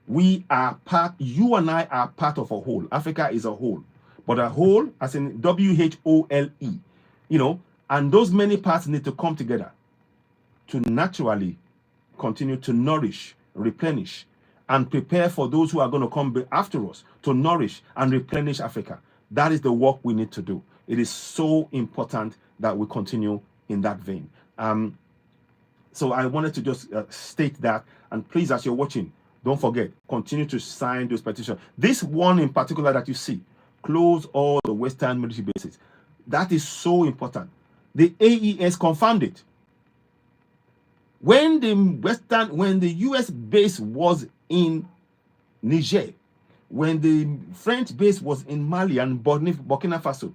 You and I are part of a whole. Africa is a whole. But a whole, as in W-H-O-L-E, and those many parts need to come together to naturally continue to nourish, replenish, and prepare for those who are going to come after us to nourish and replenish Africa. That is the work we need to do. It is so important that we continue in that vein. So I wanted to just state that, and please, as you're watching, don't forget, continue to sign those petitions. This one in particular that you see, close all the Western military bases. That is so important. The AES confirmed it. When the US base was in Niger, when the French base was in Mali and Burkina Faso,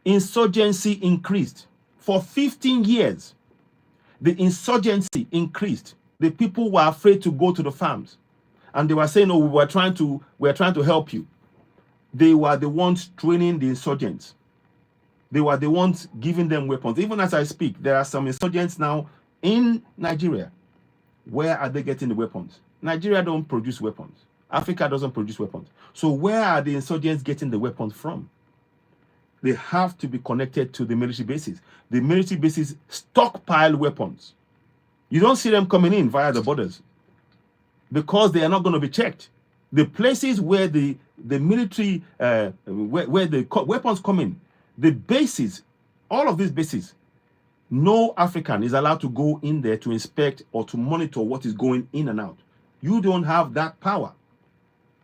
insurgency increased for 15 years. The insurgency increased. The people were afraid to go to the farms, and they were saying, "Oh, we're trying to help you." They were the ones training the insurgents. They were the ones giving them weapons. Even as I speak, there are some insurgents now in Nigeria. Where are they getting the weapons? Nigeria don't produce weapons. Africa doesn't produce weapons. So where are the insurgents getting the weapons from? They have to be connected to the military bases. The military bases stockpile weapons. You don't see them coming in via the borders because they are not going to be checked. The places where the military, where the weapons come in, the bases, all of these bases, no African is allowed to go in there to inspect or to monitor what is going in and out. You don't have that power.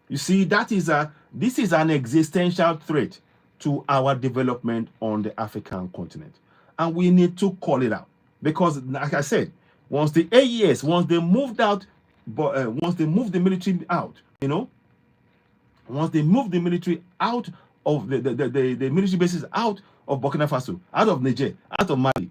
You see, this is an existential threat to our development on the African continent. And we need to call it out. Because, like I said, once the AES, once they moved out, once they moved the military out, once they moved the military out of the military bases out of Burkina Faso, out of Niger, out of Mali,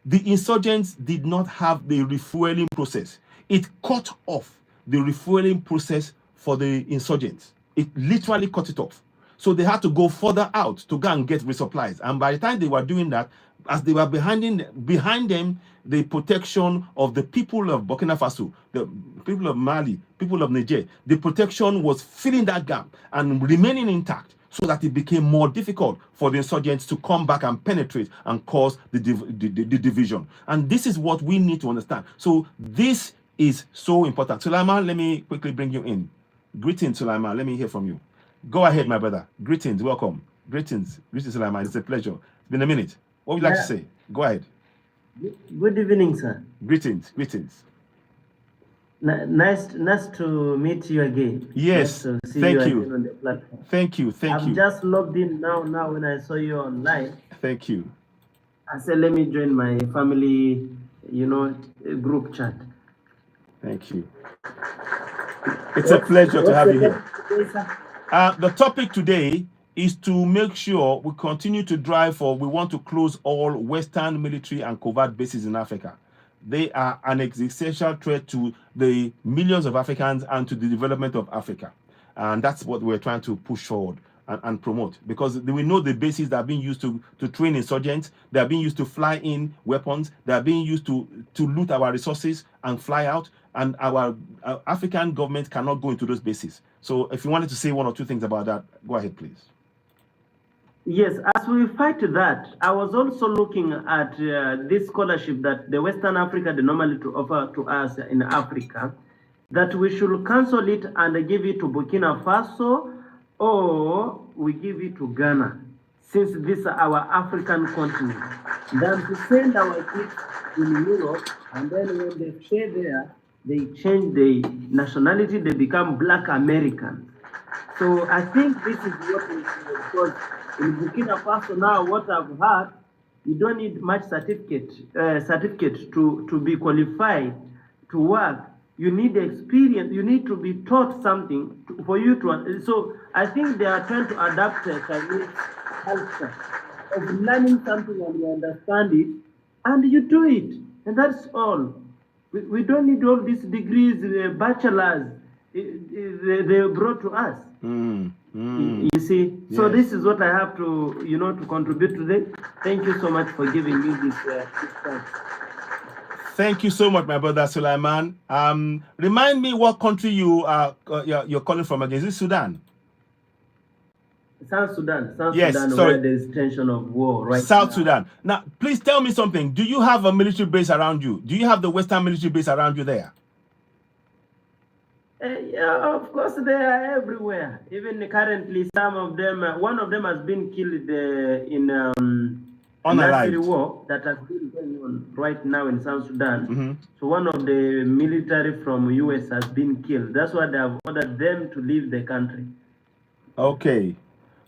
the insurgents did not have the refueling process. It cut off the refueling process for the insurgents. It literally cut it off. So they had to go further out to go and get resupplies. And by the time they were doing that, as they were behind them, the protection of the people of Burkina Faso, the people of Mali, people of Niger, the protection was filling that gap and remaining intact, so that it became more difficult for the insurgents to come back and penetrate and cause the division. And this is what we need to understand. So this is so important. Sulaiman, let me quickly bring you in. Greetings, Sulaiman. Let me hear from you. Go ahead, my brother. Greetings. Welcome. Greetings, Sulaiman. It's a pleasure. It's been a minute. What would you like to say? Go ahead. Good evening, sir. Greetings. Nice to meet you again. Yes. Nice to see Thank you you. again on the platform. Thank you. I'm just logged in now when I saw you online. Thank you. I said, let me join my family, group chat. Thank you. It's a pleasure to have you here. The topic today is to make sure we continue to drive for, we want to close all Western military and covert bases in Africa. They are an existential threat to the millions of Africans and to the development of Africa. And that's what we're trying to push forward and promote, because we know the bases that are being used to train insurgents, they are being used to fly in weapons, they are being used to loot our resources and fly out, and our African government cannot go into those bases. So if you wanted to say one or two things about that, go ahead, please. Yes, as we fight that, I was also looking at this scholarship that the Western Africa they normally to offer to us in Africa, that we should cancel it and give it to Burkina Faso, or we give it to Ghana, since this is our African continent, than to send our kids in Europe, and then when they stay there, they change the nationality, they become Black Americans. So I think this is what we should, because in Burkina Faso now, what I've heard, you don't need much certificate to be qualified to work. You need experience. You need to be taught something for you to. So I think they are trying to adapt a Chinese culture of learning something and you understand it, and you do it, and that's all. We don't need all these degrees, bachelors they brought to us. You see, so this is what I have to, to contribute today. Thank you so much for giving me this chance. Thank you so much, my brother Sulaiman. Remind me what country you're calling from again. Is it Sudan? South Sudan. Yes, Sudan, sorry. where there's tension of war right South now. Sudan. Now, please tell me something. Do you have a military base around you? Do you have the Western military base around you there? Yeah, of course, they are everywhere. Even currently, some of them, one of them has been killed in Nasiri war that has been going on right now in South Sudan. So one of the military from US has been killed. That's why they have ordered them to leave the country. Okay.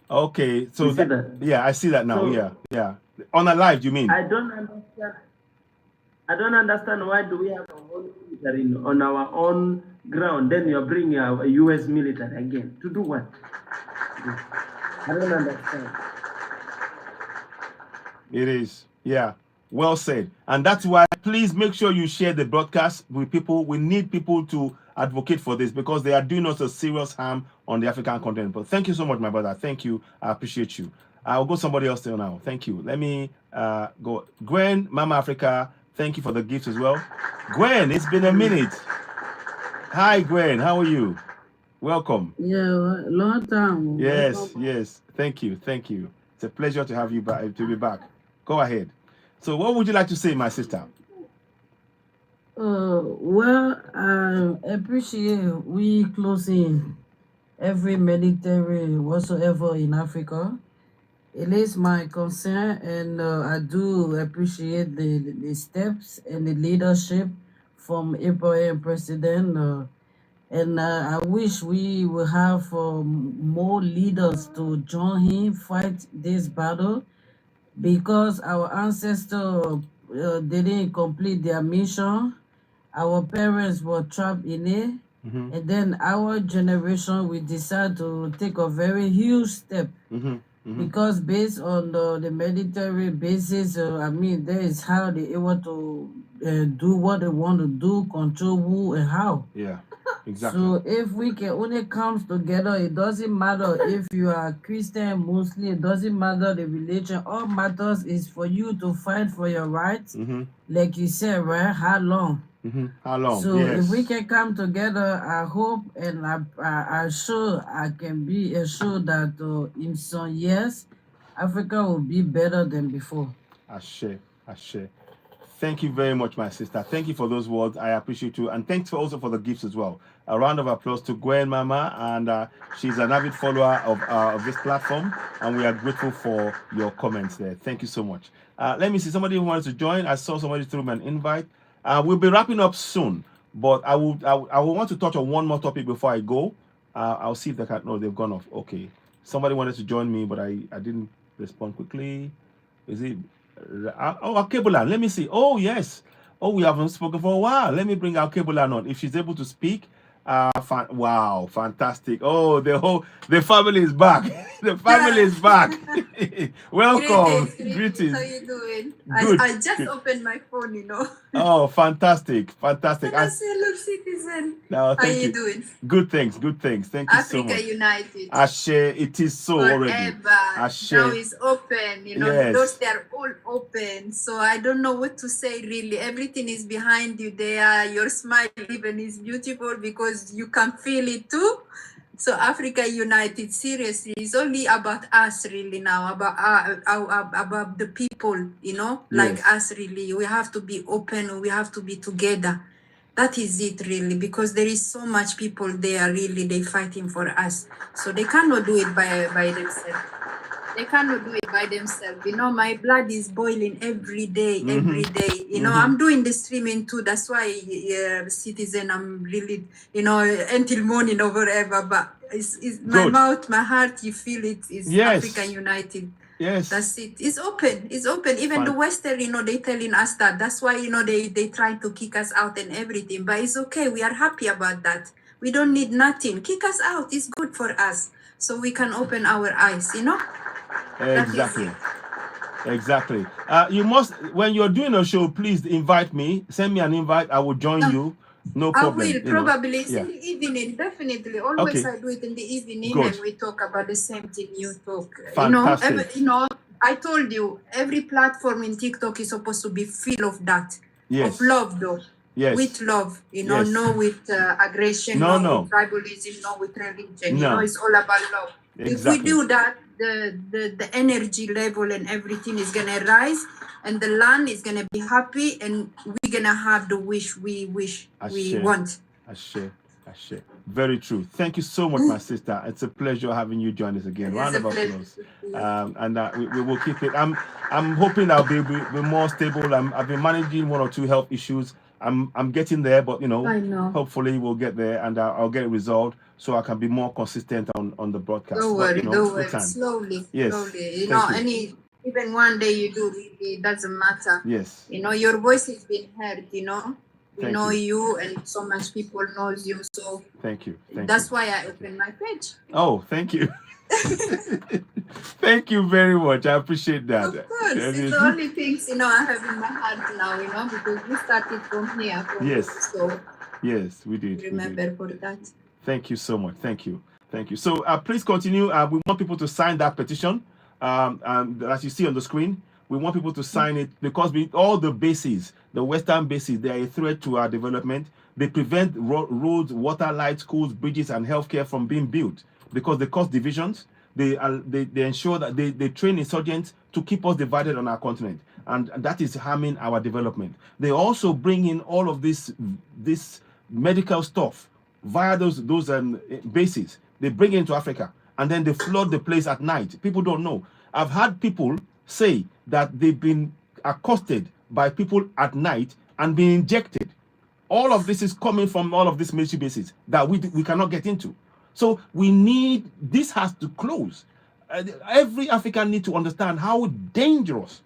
Okay. So you see that? Yeah, I see that now. So, yeah. Unalived, you mean? I don't understand why do we have our own military on our own ground, then you're bringing our US military again. To do what? I don't understand. It is. Yeah. Well said. And that's why please make sure you share the broadcast with people. We need people to advocate for this because they are doing us a serious harm on the African continent. But thank you so much, my brother. Thank you. I appreciate you. I'll go somebody else there now. Thank you. Let me go. Gwen, Mama Africa, thank you for the gifts as well. Gwen, it's been a minute. Hi, Gwen. How are you? Welcome. Yeah, long time. Yes, Welcome. yes. Thank you. Thank you. It's a pleasure to have you back. To be back. Go ahead. So, what would you like to say, my sister? Well, I appreciate we closing every military whatsoever in Africa. It is my concern, and I do appreciate the steps and the leadership from Abraham President. And I wish we will have more leaders to join him fight this battle, because our ancestors didn't complete their mission. Our parents were trapped in it. And then our generation, we decide to take a very huge step. Because based on the military basis, I mean, that is how they able to do what they want to do, control who and how. Yeah, exactly. So if we can only come together, it doesn't matter if you are Christian, Muslim, it doesn't matter the religion. All matters is for you to fight for your rights. Like you said, right? How long? How long? So yes. If we can come together, I hope and I sure I can be assured that in some years, Africa will be better than before. Ashe. Thank you very much, my sister. Thank you for those words. I appreciate you. And thanks also for the gifts as well. A round of applause to Gwen Mama. And she's an avid follower of this platform. And we are grateful for your comments there. Thank you so much. Let me see. Somebody who wants to join. I saw somebody through me an invite. We'll be wrapping up soon. But I will want to touch on one more topic before I go. I'll see if they can. No, they've gone off. Okay. Somebody wanted to join me, but I didn't respond quickly. Is it? Akebola, let me see. Oh, yes. Oh, we haven't spoken for a while. Let me bring Akebola on. If she's able to speak. Wow, fantastic. Oh, the family is back. The family is back. Welcome. Greetings. How you doing? Good. I just opened my phone, you know. Oh, fantastic. I'm a fellow citizen. No, how you doing? Good, thanks. Thank you so much. Africa United. Ashe, it is so already. Ashe. Now it's open, you know, yes. Those they are all open. So I don't know what to say really. Everything is behind you there. Your smile even is beautiful because you can feel it too. So Africa United, seriously, it's only about us really now, about the people, you know, like Yes. us really. We have to be open, we have to be together. That is it really, because there is so much people there really, they fighting for us. So they cannot do it by themselves. They cannot do it by themselves. You know, my blood is boiling every day, every day. You know, I'm doing the streaming too. That's why, Citizen, I'm really, you know, until morning or whatever. But it's my Good. mouth, my heart, you feel it is Yes. African United. Yes. That's it. It's open. It's open. Even the Western, you know, they telling us that. That's why, you know, they try to kick us out and everything. But it's okay. We are happy about that. We don't need nothing. Kick us out. It's good for us. So we can open our eyes, you know? Exactly. Exactly. You must, when you're doing a show, please invite me. Send me an invite. I will join you. No problem. I will probably. It's Yeah. in the evening, definitely. Always Okay. I do it in the evening, Good. and we talk about the same thing you talk. Fantastic. You know, I told you every platform in TikTok is supposed to be full of that. Yes. Of love, though. Yes. With love, you know, Yes. no with aggression, No, no no. with tribalism, no with religion. You No. know, it's all about love. If Exactly. we do that, the energy level and everything is gonna rise, and the land is gonna be happy, and we're gonna have the wish we want. Ashe. Ashe. Very true. Thank you so much, my sister. It's a pleasure having you join us again. It's Round a of pleasure applause. to see you. And we will keep it. I'm hoping I'll be more stable. I've been managing one or two health issues. I'm getting there, but you know, I know. hopefully we'll get there, and I'll get it resolved so I can be more consistent on the broadcast. Don't But, worry, you know, don't with worry. time. Slowly, Yes. slowly. You Thank know, you. even one day you do, it doesn't matter. Yes. You know, your voice has been heard, you know. We Thank know you. you, and so much people knows you. So Thank you. Thank that's you. why I opened my page. Oh, thank you. Thank you very much. I appreciate that. Of course, Yeah, it's the only things, you know, I have in my heart now, you know, because we started from here. Yes. So yes, we did. remember for that. Thank you so much. Thank you. Thank you. So please continue. We want people to sign that petition. And as you see on the screen, we want people to sign it because all the bases, the Western bases, they are a threat to our development. They prevent roads, water, light, schools, bridges, and healthcare from being built because they cause divisions. They ensure that they train insurgents to keep us divided on our continent, and that is harming our development. They also bring in all of this medical stuff via those bases. They bring it into Africa, and then they flood the place at night. People don't know. I've had people say that they've been accosted by people at night and been injected. All of this is coming from all of these military bases that we cannot get into. So this has to close. Every African needs to understand how dangerous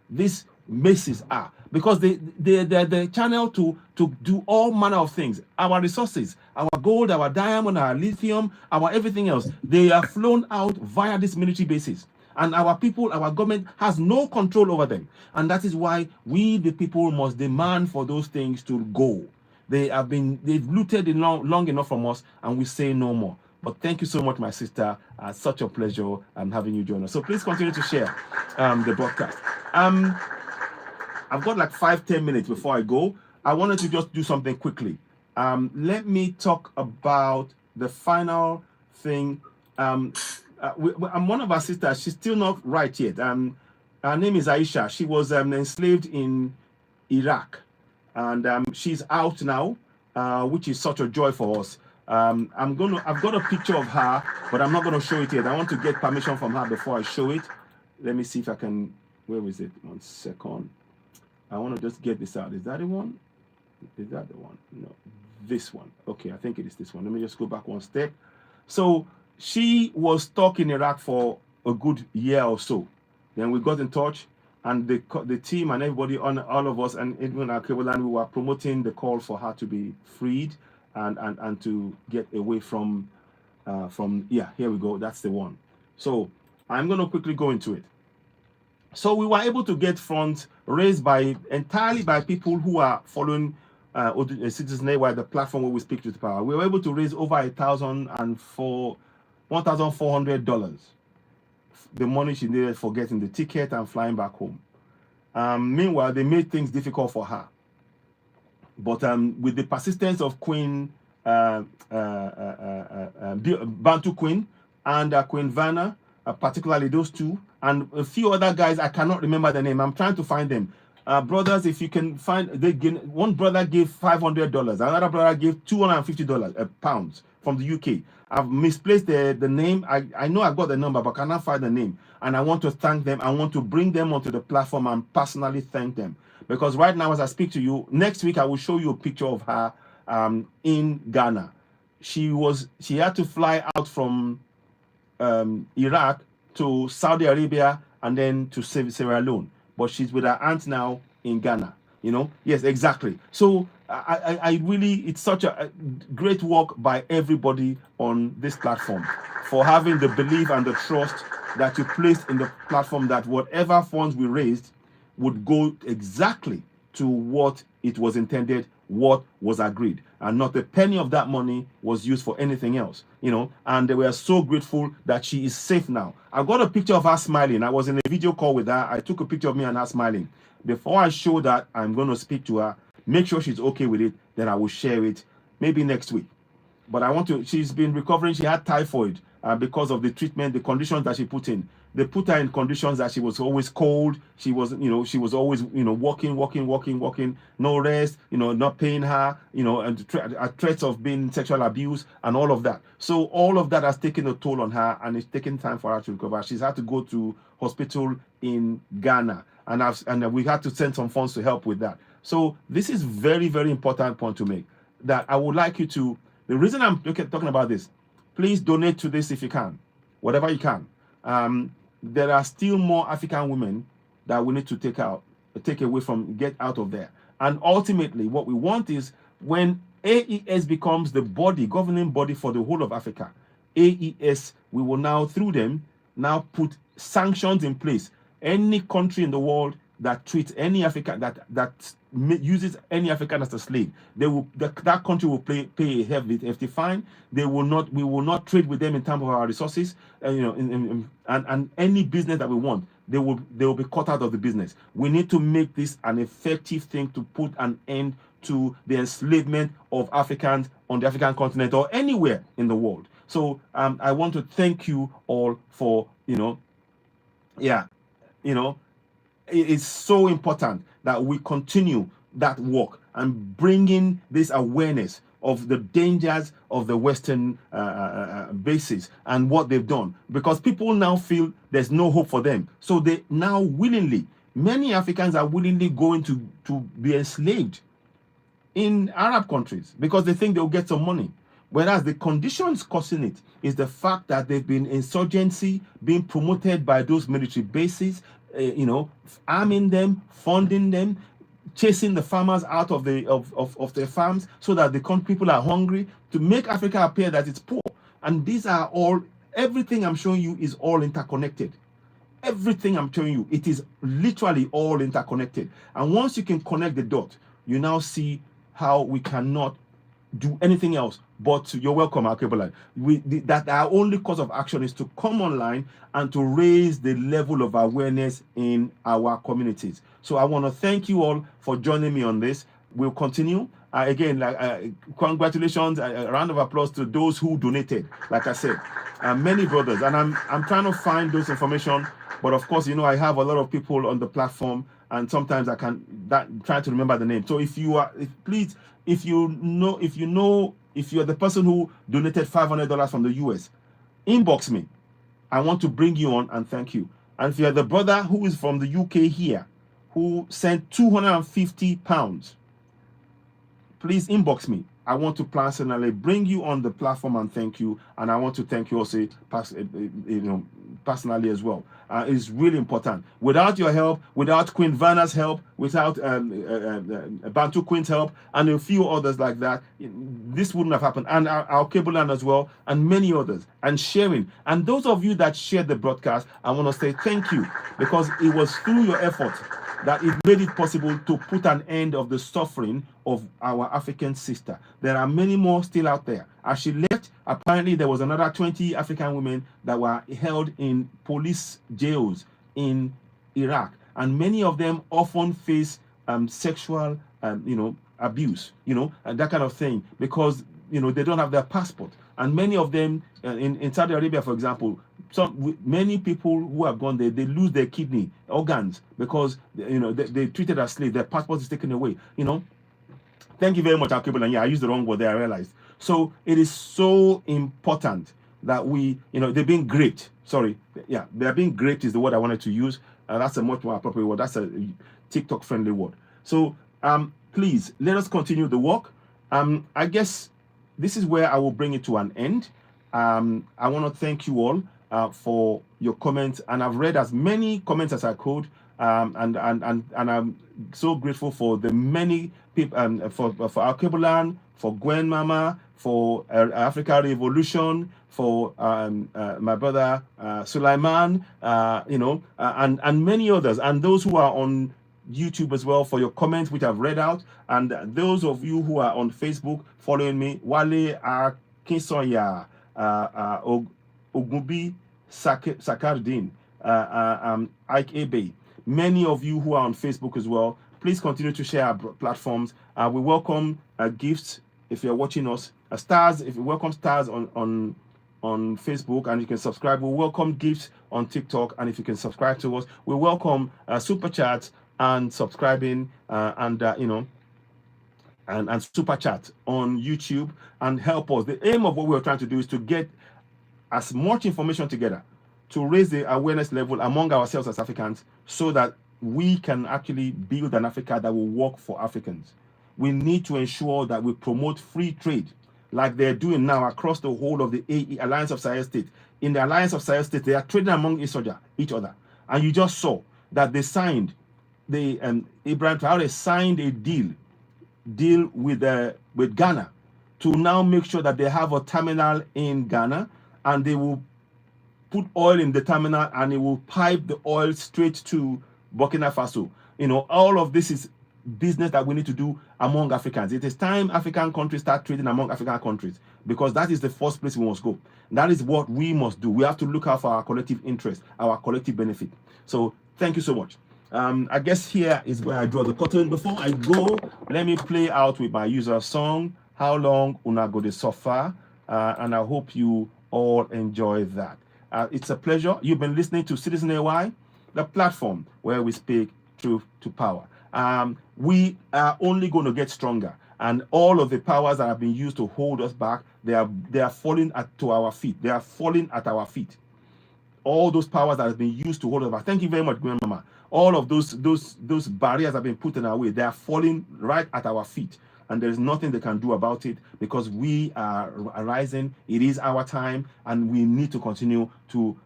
these bases are, because they're the channel to do all manner of things. Our resources, our gold, our diamond, our lithium, our everything else, they are flown out via these military bases. And our people, our government has no control over them. And that is why we, the people, must demand for those things to go. They've looted long enough from us, and we say no more. But thank you so much, my sister. Such a pleasure having you join us. So please continue to share the broadcast. I've got like 5-10 minutes before I go. I wanted to just do something quickly. Let me talk about the final thing. I'm one of our sisters. She's still not right yet. Her name is Aisha. She was enslaved in Iraq, and she's out now, which is such a joy for us. I've got a picture of her, but I'm not going to show it yet. I want to get permission from her before I show it. Let me see if I can. Where is it? 1 second. I want to just get this out. Is that the one? Is that the one? No, this one. Okay, I think it is this one. Let me just go back one step. So she was stuck in Iraq for a good year or so. Then we got in touch, and the team and everybody, all of us, and even our cable line, we were promoting the call for her to be freed and to get away from here we go. That's the one. So I'm going to quickly go into it. So we were able to get funds raised entirely by people who are following Citizen Network, the platform where we speak to the power. We were able to raise over $1,400, the money she needed for getting the ticket and flying back home. Meanwhile, they made things difficult for her. But with the persistence of Queen Bantu Queen and Queen Vanna, particularly those two, and a few other guys. I cannot remember the name. I'm trying to find them. Brothers, if you can find, one brother gave $500, another brother gave $250 pounds from the UK. I've misplaced the name. I know I've got the number, but cannot find the name. And I want to thank them. I want to bring them onto the platform and personally thank them. Because right now, as I speak to you, next week I will show you a picture of her in Ghana. She had to fly out from Iraq to Saudi Arabia and then to Sierra Leone. But she's with her aunt now in Ghana. You know, yes, exactly. So I really, it's such a great work by everybody on this platform for having the belief and the trust that you placed in the platform, that whatever funds we raised would go exactly to what it was intended, what was agreed, and not a penny of that money was used for anything else, you know. And they were so grateful that she is safe now. I got a picture of her smiling. I was in a video call with her. I took a picture of me and her smiling. Before I show that, I'm going to speak to her, make sure she's okay with it, then I will share it maybe next week. But I want to, she's been recovering. She had typhoid because of the treatment, the conditions that she put in. They put her in conditions that she was always cold. She was, you know, she was always, you know, walking, no rest, you know, not paying her, you know, and threats of being sexual abuse and all of that. So all of that has taken a toll on her, and it's taken time for her to recover. She's had to go to hospital in Ghana, and we had to send some funds to help with that. So this is very, very important point to make, that I would like you to, the reason I'm talking about this, please donate to this if you can, whatever you can. There are still more African women that we need to take away from, get out of there. And ultimately, what we want is, when AES becomes the body, governing body for the whole of Africa, AES, we will now, through them, now put sanctions in place. Any country in the world that treats any African, that uses any African as a slave, that country will pay a hefty fine. We will not trade with them in terms of our resources, you know, and any business that we want, they will be cut out of the business. We need to make this an effective thing to put an end to the enslavement of Africans on the African continent or anywhere in the world. So I want to thank you all for, you know, it is so important that we continue that work and bringing this awareness of the dangers of the Western bases and what they've done, because people now feel there's no hope for them. So they now willingly, many Africans are willingly going to be enslaved in Arab countries because they think they'll get some money. Whereas the conditions causing it is the fact that they've been insurgency being promoted by those military bases, you know, arming them, funding them, chasing the farmers out of their farms so that the people are hungry, to make Africa appear that it's poor. And these are all, everything I'm showing you is all interconnected. Everything I'm showing you, it is literally all interconnected. And once you can connect the dot, you now see how we cannot do anything else but you're welcome, Alkebulan. That our only course of action is to come online and to raise the level of awareness in our communities. So I want to thank you all for joining me on this. We'll continue. Again, congratulations, a round of applause to those who donated. Like I said, many brothers, and I'm trying to find those information. But of course, you know, I have a lot of people on the platform, and sometimes I can try to remember the name. So if you're the person who donated $500 from the US, inbox me. I want to bring you on and thank you. And if you're the brother who is from the UK here, who sent £250, please inbox me. I want to personally bring you on the platform and thank you. And I want to thank you also personally as well. It's really important. Without your help, without Queen Vanna's help, without Bantu Queen's help, and a few others like that, this wouldn't have happened. And our Cableland as well, and many others, and sharing. And those of you that shared the broadcast, I want to say thank you, because it was through your effort that it made it possible to put an end of the suffering of our African sister. There are many more still out there. As she left, apparently there was another 20 African women that were held in police jails in Iraq. And many of them often face sexual abuse, and that kind of thing, because they don't have their passport. And many of them in Saudi Arabia, for example, many people who have gone there, they lose their kidney organs because they treated as slaves. Their passport is taken away. Thank you very much, Akibul. And yeah, I used the wrong word there, I realized. So it is so important that we, they're being graped. Sorry. Yeah, they're being graped is the word I wanted to use. That's a much more appropriate word. That's a TikTok friendly word. So please let us continue the work. I guess this is where I will bring it to an end. I want to thank you all for your comments, and I've read as many comments as I could. And I'm so grateful for the many people, for Alkebulan, for Gwen Mama, for Africa Revolution, for my brother Sulaiman, and many others, and those who are on YouTube as well, for your comments which I've read out, and those of you who are on Facebook following me, Wale Kinsoya, Ogubi Sakardin, Ike Ebe, many of you who are on Facebook as well. Please continue to share our platforms. We welcome gifts if you're watching us. Stars, if you welcome stars on Facebook, and you can subscribe. We welcome gifts on TikTok, and if you can subscribe to us, we welcome super chats and subscribing, and super chat on YouTube, and help us. The aim of what we're trying to do is to get as much information together to raise the awareness level among ourselves as Africans, so that we can actually build an Africa that will work for Africans. We need to ensure that we promote free trade, like they're doing now across the whole of the AE, Alliance of Sahel States. In the Alliance of Sahel States, they are trading among each other. And you just saw that they signed, Ibrahim Traore signed a deal with Ghana to now make sure that they have a terminal in Ghana, and they will put oil in the terminal, and it will pipe the oil straight to Burkina Faso. All of this is business that we need to do among Africans. It is time African countries start trading among African countries, because that is the first place we must go. That is what we must do. We have to look out for our collective interest, our collective benefit. So thank you so much. I guess here is where I draw the curtain. Before I go, let me play out with my user song, How Long Una Go Dey Suffer, and I hope you all enjoy that. It's a pleasure. You've been listening to Citizen AY, the platform where we speak truth to power. We are only going to get stronger, and all of the powers that have been used to hold us back, they are falling to our feet. They are falling at our feet. All those powers that have been used to hold us back. Thank you very much, Grandmama. All of those barriers have been put in our way. They are falling right at our feet, and there is nothing they can do about it, because we are rising. It is our time, and we need to continue to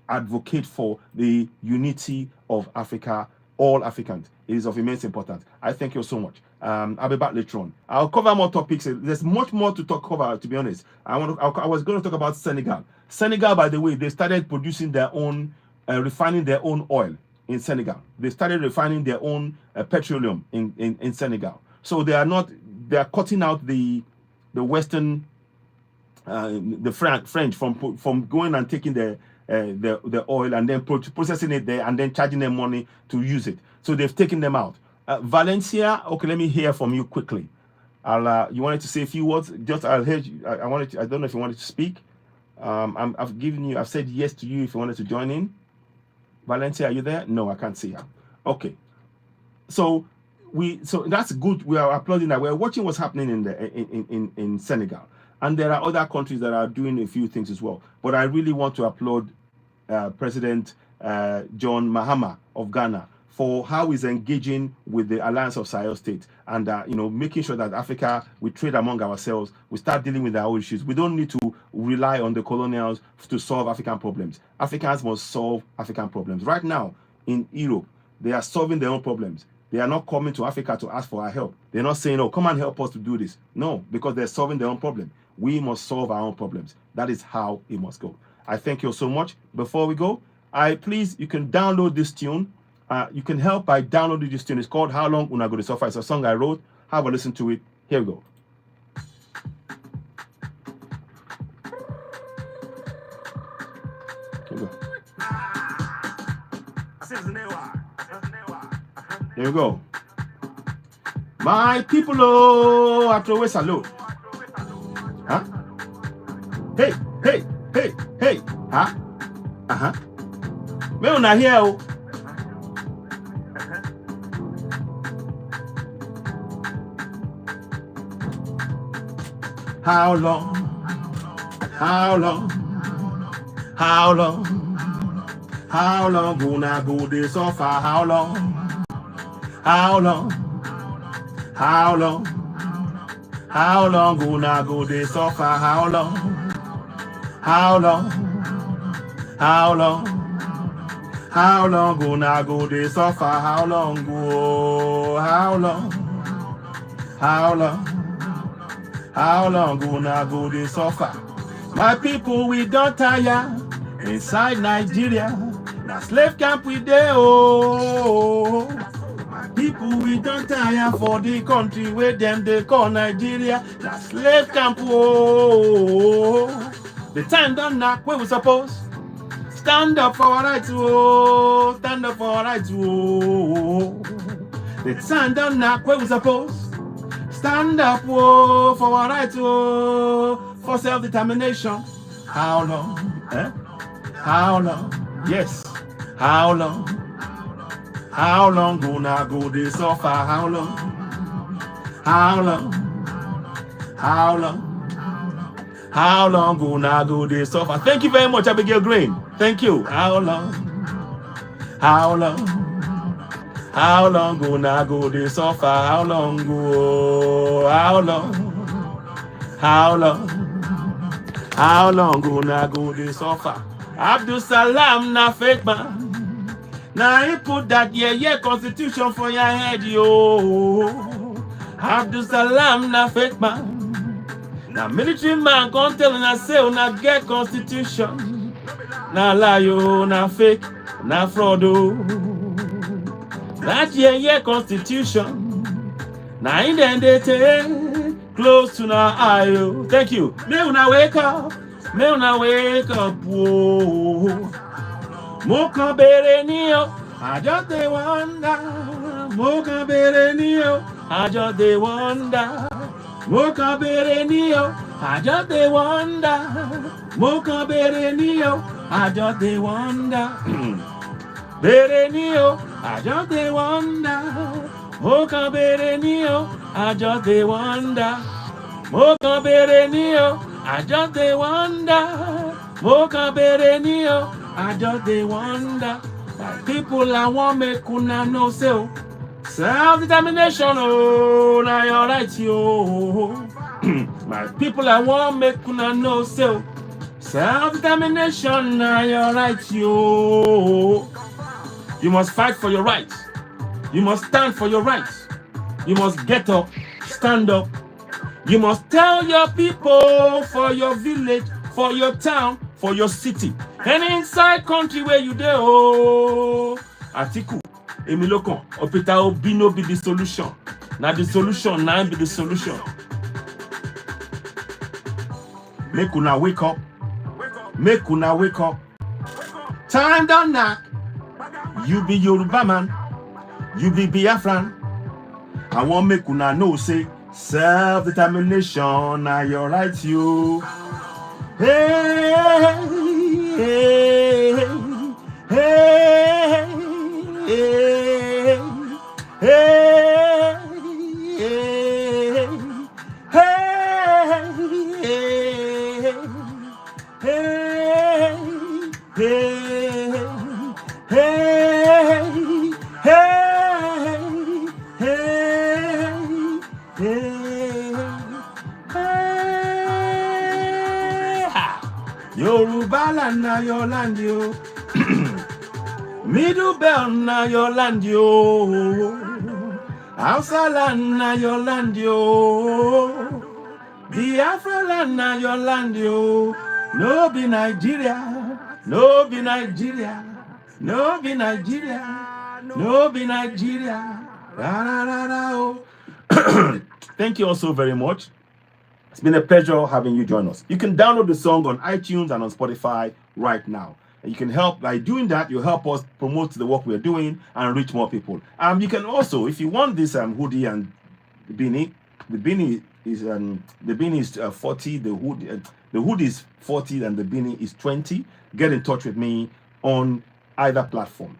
advocate for the unity of Africa, all Africans. It is of immense importance. I thank you so much. I'll be back later on. I'll cover more topics. There's much more to talk about, to be honest. I was going to talk about Senegal. Senegal, by the way, they started producing their own, refining their own oil in Senegal. They started refining their own petroleum in Senegal. So they are cutting out the Western, the French from going and taking the oil and then processing it there and then charging them money to use it. So they've taken them out. Valencia, okay, let me hear from you quickly. You wanted to say a few words? I'll hear you. I don't know if you wanted to speak. I've said yes to you if you wanted to join in. Valencia, are you there? No, I can't see her. Okay. So that's good. We are applauding that. We're watching what's happening in Senegal. And there are other countries that are doing a few things as well. But I really want to applaud President John Mahama of Ghana for how he's engaging with the Alliance of Sahel States, and making sure that Africa, we trade among ourselves, we start dealing with our own issues. We don't need to rely on the colonials to solve African problems. Africans must solve African problems. Right now in Europe, they are solving their own problems. They are not coming to Africa to ask for our help. They're not saying, oh, come and help us to do this. No, because they're solving their own problem. We must solve our own problems. That is how it must go. I thank you so much. Before we go, you can download this tune. You can help by downloading this tune. It's called How Long Una Go Dey Suffer. It's a song I wrote. Have a listen to it. Here we go. Here we go. There we go. My people, I throw a salute. Me una here o. How long? How long? How long? How long gonna go this suffer? How long? How long? How long? How long gonna go this suffer? How long? How long? How long? How long gonna go this suffer? How long go? How long? How long? How long gonna go this suffer? My people, we don't tire. Inside Nigeria, now slave camp we dey oh. My people, we don't tire for the country where them they call Nigeria. Now slave camp oh. The time done knock where we suppose. Stand up for our rights oh. Stand up for our rights oh. The time done knock where we suppose. Stand up oh, for our rights oh. For self-determination. How long? How long? Yes. How long? How long gonna go this suffer? How long? How long? How long? How long gonna go this suffer? Thank you very much, Abigail Green. Thank you. How long? How long? How long gonna go this suffer? How long go? How long? How long? How long gonna go this suffer? Abdul Salam na fake man. Now he put that yeah constitution for your head, yo. Abdul Salam na fake man. Now military man can't tell na say na get constitution. Na lie yo, na fake, na fraud oh. That yeah constitution. Now in then they take close to now eye yo. Thank you. May una wake up. May una wake up, whoa. Moka berenio, I just they wonder. Moka berenio, I just they wonder. Moka berenio, I just they wonder. Moka berenio, I just they wonder. Berenio, I just they wonder. Moka berenio, I just they wonder. Moka berenio, I just they wonder. Moka berenio, I just they wonder. My people I want make una know so. Self-determination, oh, now you're right, yo. My people I want make una know so. Self-determination, now you're right, yo. You must fight for your rights. You must stand for your rights. You must get up, stand up. You must tell your people for your village, for your town, for your city, and inside country where you there. Oh, Atiku, Emilokon, Opita Obino be the solution. Now the solution, now be the solution. Make una wake up. Make una wake up. Time done knock. You be Yoruba man. You be Biafran. I want make una know say self-determination now your right you. Hey, hey, hey, hey, hey, Yoruba land na your land yo. Middle belt na your land yo. Hausa land na your land yo. Biafra land na your land yo. No be Nigeria. No be Nigeria. No be Nigeria. No be Nigeria. Da, da, da, da, oh. Thank you all so very much. It's been a pleasure having you join us. You can download the song on iTunes and on Spotify right now. And you can help by doing that. You help us promote the work we're doing and reach more people. You can also, if you want this hoodie and the beanie is 40. The hood is 40 and the beanie is 20. Get in touch with me on either platform.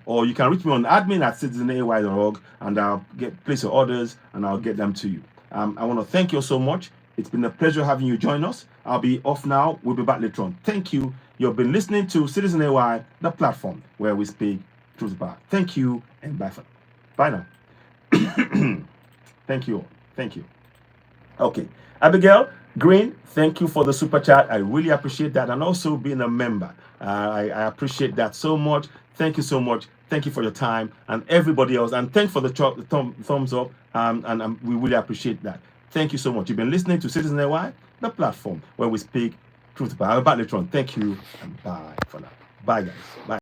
Or you can reach me on admin@citizenay.org, and I'll place your orders and I'll get them to you. I want to thank you so much. It's been a pleasure having you join us. I'll be off now. We'll be back later on. Thank you. You've been listening to Citizen AY, the platform where we speak truth about. Thank you and bye now. Thank you all. Thank you. Okay. Abigail Green, thank you for the super chat. I really appreciate that. And also being a member. I appreciate that so much. Thank you so much. Thank you for your time, and everybody else. And thanks for the thumbs up. And we really appreciate that. Thank you so much. You've been listening to Citizen AY, the platform where we speak truth about. I'll be back later on. Thank you and bye for now. Bye, guys. Bye.